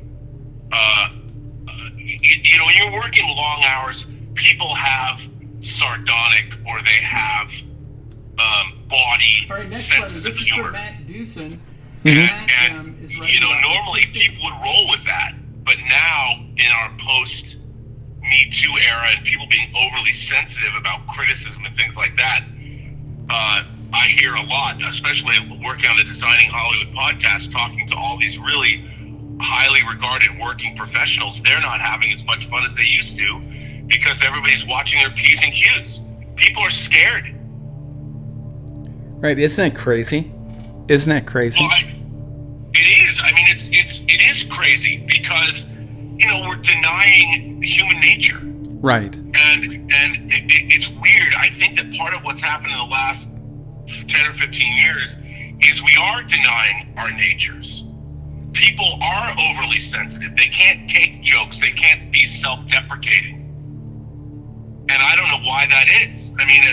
When you're working long hours, people have sardonic, or they have body All right, next senses one. This of is humor. for Matt Dewson. And normally people would roll with that, but now in our post Me Too era, and people being overly sensitive about criticism and things like that, I hear a lot, especially working on the Designing Hollywood podcast, talking to all these really highly regarded working professionals. They're not having as much fun as they used to, because everybody's watching their P's and Q's. People are scared. Right? Isn't that crazy? Well, it is. I mean, it is crazy, because we're denying human nature. Right. And it's weird. I think that part of what's happened in the last 10 or 15 years is we are denying our natures. people are overly sensitive. They can't take jokes. They can't be self-deprecating. And I don't know why that is. I mean,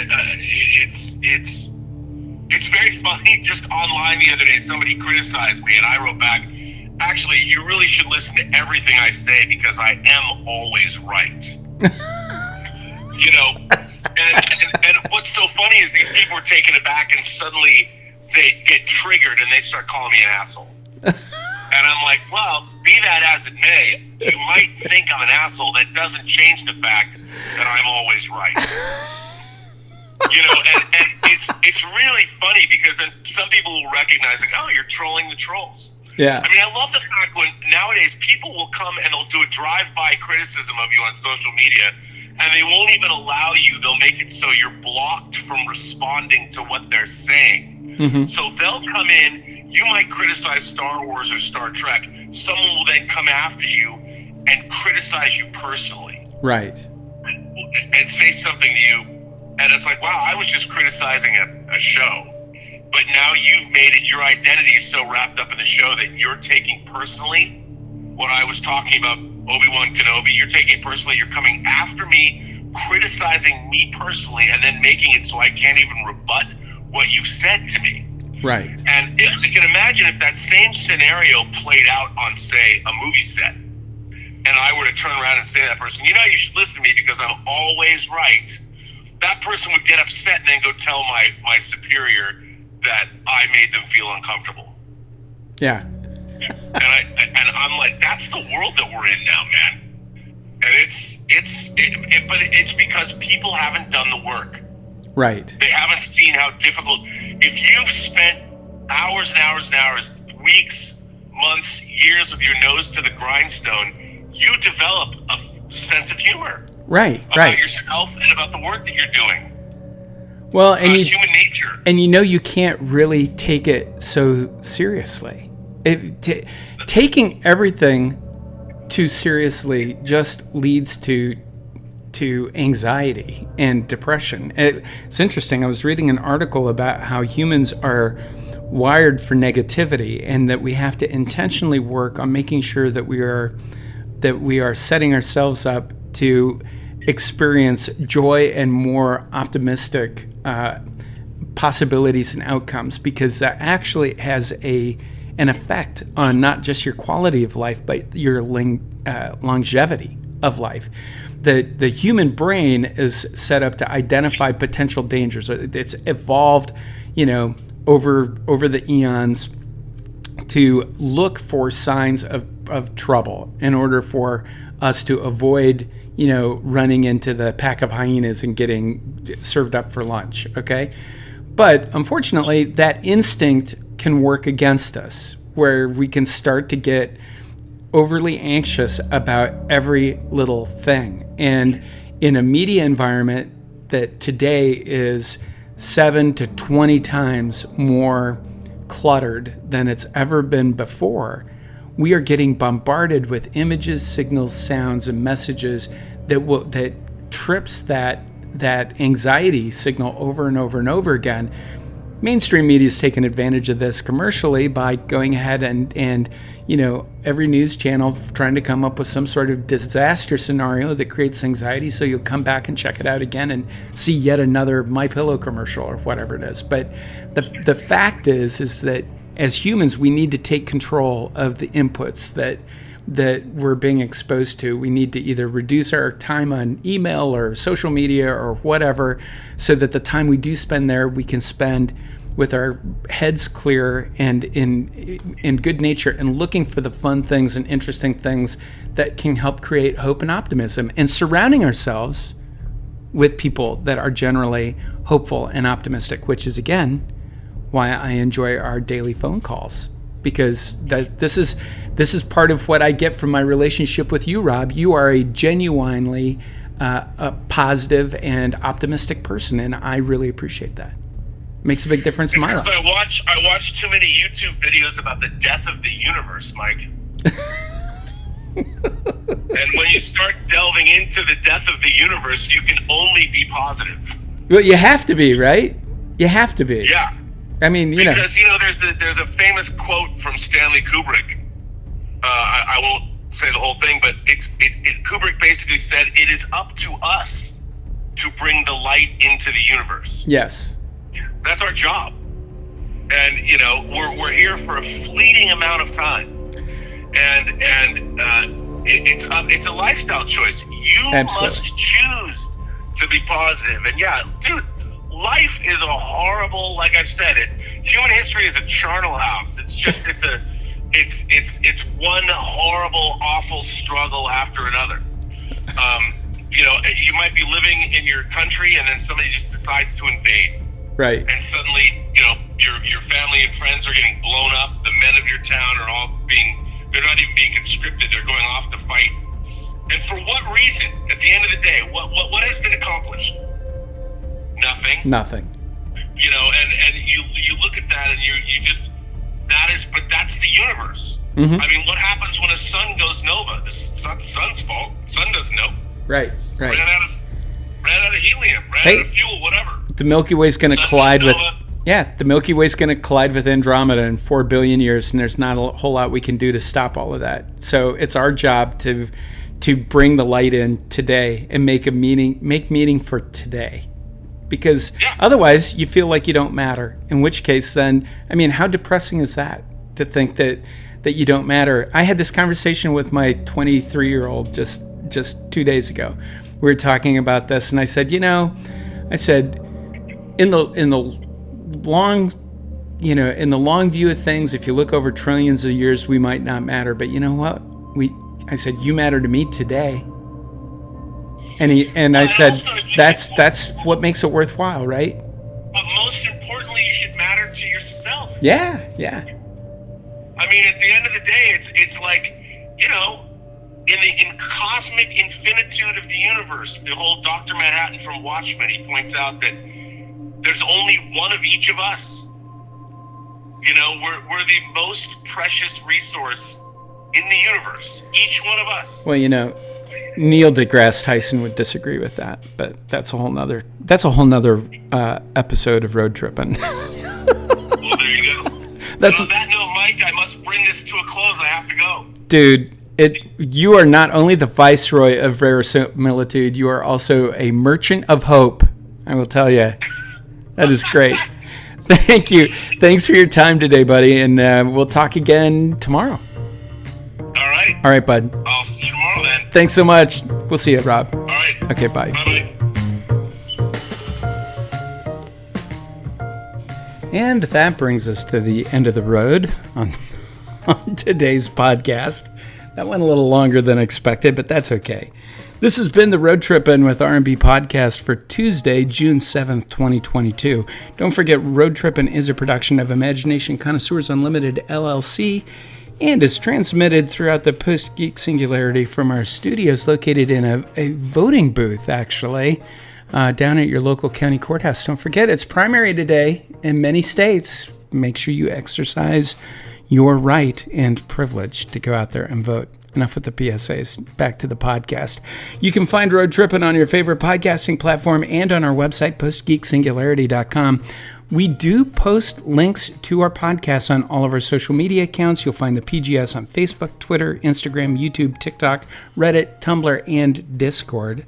it's very funny. Just online the other day, somebody criticized me, and I wrote back, actually, you really should listen to everything I say because I am always right. You know, and what's so funny is these people are taken aback and suddenly they get triggered and they start calling me an asshole. And I'm like, well, be that as it may, you might think I'm an asshole. That doesn't change the fact that I'm always right. You know, and it's really funny because then some people will recognize, like, oh, you're trolling the trolls. Yeah. I mean, I love the fact when nowadays people will come and they'll do a drive-by criticism of you on social media, and they won't even allow you. They'll make it so you're blocked from responding to what they're saying. Mm-hmm. So they'll come in, you might criticize Star Wars or Star Trek. Someone will then come after you and criticize you personally. Right. And say something to you, and it's like, wow, I was just criticizing a show. But now you've made it, your identity is so wrapped up in the show that you're taking personally what I was talking about, Obi-Wan Kenobi. You're taking it personally. You're coming after me, criticizing me personally, and then making it so I can't even rebut what you said to me. Right. And I can imagine if that same scenario played out on, say, a movie set, and I were to turn around and say to that person, you know, you should listen to me because I'm always right. That person would get upset and then go tell my superior that I made them feel uncomfortable. Yeah. And I'm like, that's the world that we're in now, man. And but it's because people haven't done the work. Right. They haven't seen how difficult. If you've spent hours and hours and hours, weeks, months, years with your nose to the grindstone, you develop a sense of humor. Right. About yourself and about the work that you're doing. Well, and human nature. And you know you can't really take it so seriously. Taking everything too seriously just leads to anxiety and depression. It's interesting. I was reading an article about how humans are wired for negativity, and that we have to intentionally work on making sure that we are setting ourselves up to experience joy and more optimistic possibilities and outcomes, because that actually has an effect on not just your quality of life, but your longevity of life. The human brain is set up to identify potential dangers. It's evolved, over the eons to look for signs of trouble in order for us to avoid, running into the pack of hyenas and getting served up for lunch, okay? But unfortunately, that instinct can work against us, where we can start to get overly anxious about every little thing. And in a media environment that today is 7 to 20 times more cluttered than it's ever been before, we are getting bombarded with images, signals, sounds, and messages that trips that anxiety signal over and over and over again. Mainstream media has taken advantage of this commercially by going ahead and every news channel trying to come up with some sort of disaster scenario that creates anxiety, so you'll come back and check it out again and see yet another MyPillow commercial or whatever it is. But the fact is that as humans, we need to take control of the inputs that we're being exposed to. We need to either reduce our time on email or social media or whatever, so that the time we do spend there, we can spend with our heads clear and in good nature, and looking for the fun things and interesting things that can help create hope and optimism, and surrounding ourselves with people that are generally hopeful and optimistic, which is, again, why I enjoy our daily phone calls, because this is part of what I get from my relationship with you, Rob. You are a genuinely a positive and optimistic person, and I really appreciate that. Makes a big difference in my life. I watch too many YouTube videos about the death of the universe, Mike. And when you start delving into the death of the universe, you can only be positive. Well, you have to be, right? You have to be. Yeah. I mean, because there's a famous quote from Stanley Kubrick I won't say the whole thing, but Kubrick basically said it is up to us to bring the light into the universe. Yes. That's our job. And, you know, we're here for a fleeting amount of time. And it's a lifestyle choice. You Absolutely. must choose to be positive. And yeah, dude, life is a horrible, like I've said, human history is a charnel house. It's just, it's one horrible, awful struggle after another. You know, you might be living in your country and then somebody just decides to invade. Right. And suddenly, you know, your family and friends are getting blown up. The men of your town are all they're not even being conscripted. They're going off to fight. And for what reason? At the end of the day, what has been accomplished? Nothing. You know, and you look at that and you just, but that's the universe. Mm-hmm. I mean, what happens when a sun goes nova? It's not the sun's fault. The sun doesn't know. Right. Ran out of helium, out of fuel, whatever. The Milky Way's going to collide with... Yeah, the Milky Way's going to collide with Andromeda in 4 billion years, and there's not a whole lot we can do to stop all of that. So it's our job to bring the light in today and make meaning for today. Because otherwise you feel like you don't matter. In which case then, I mean, how depressing is that to think that you don't matter? I had this conversation with my 23-year-old just 2 days ago. We were talking about this, and I said, in the long view of things, if you look over trillions of years, we might not matter. But you know what? I said, you matter to me today. And I said, that's what makes it worthwhile, right? But most importantly, you should matter to yourself. Yeah. I mean, at the end of the day, it's like, you know, in cosmic infinitude of the universe, the whole Dr. Manhattan from Watchmen, he points out that there's only one of each of us. You know, we're the most precious resource in the universe. Each one of us. Well, you know, Neil deGrasse Tyson would disagree with that, but that's a whole nother episode of Road Trippin'. Well, there you go. On that note, Mike, I must bring this to a close. I have to go. Dude, you are not only the viceroy of verisimilitude, you are also a merchant of hope. I will tell you. That is great. Thank you. Thanks for your time today, buddy, and we'll talk again tomorrow. All right, bud. I'll see you tomorrow then. Thanks so much. We'll see you, Rob. All right. Okay, bye. Bye-bye. And that brings us to the end of the road on today's podcast. That went a little longer than expected, but that's okay. This has been the Road Trippin' with R&B podcast for Tuesday, June 7th, 2022. Don't forget, Road Trippin' is a production of Imagination Connoisseurs Unlimited, LLC, and is transmitted throughout the Post-Geek Singularity from our studios located in a voting booth, actually, down at your local county courthouse. Don't forget, it's primary today in many states. Make sure you exercise your right and privilege to go out there and vote. Enough with the PSAs. Back to the podcast. You can find Road Trippin' on your favorite podcasting platform and on our website, postgeeksingularity.com. We do post links to our podcasts on all of our social media accounts. You'll find the PGS on Facebook, Twitter, Instagram, YouTube, TikTok, Reddit, Tumblr, and Discord.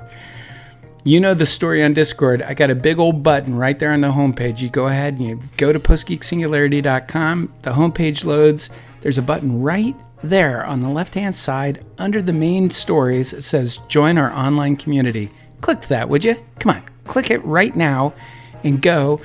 You know the story on Discord. I got a big old button right there on the homepage. You go ahead and you go to postgeeksingularity.com. The homepage loads. There's a button right there on the left-hand side under the main stories. It says join our online community. Click that, would you? Come on, click it right now and go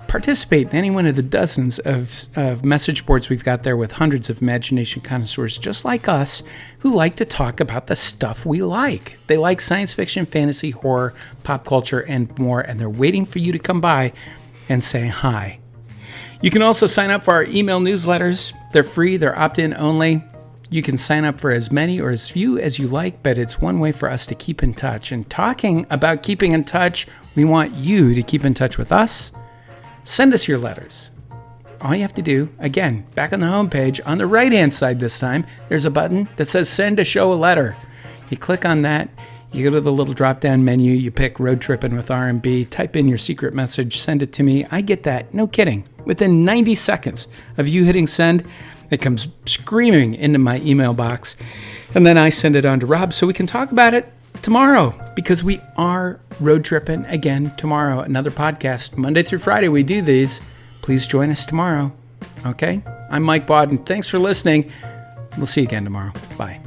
participate in any one of the dozens of message boards we've got there with hundreds of imagination connoisseurs just like us who like to talk about the stuff we like. They like science fiction, fantasy, horror, pop culture, and more, and they're waiting for you to come by and say hi. You can also sign up for our email newsletters. They're free. They're opt-in only. You can sign up for as many or as few as you like, but it's one way for us to keep in touch. And talking about keeping in touch, we want you to keep in touch with us. Send us your letters. All you have to do, again, back on the homepage, on the right-hand side this time, there's a button that says send a show a letter. You click on that. You go to the little drop-down menu, you pick Road Trippin' with R&B, type in your secret message, send it to me. I get that, no kidding, within 90 seconds of you hitting send, It comes screaming into my email box, and then I send it on to Rob so we can talk about it tomorrow, because we are road tripping again tomorrow. Another podcast, Monday through Friday, we do these. Please join us tomorrow. Okay? I'm Mike Bodden. Thanks for listening. We'll see you again tomorrow. Bye.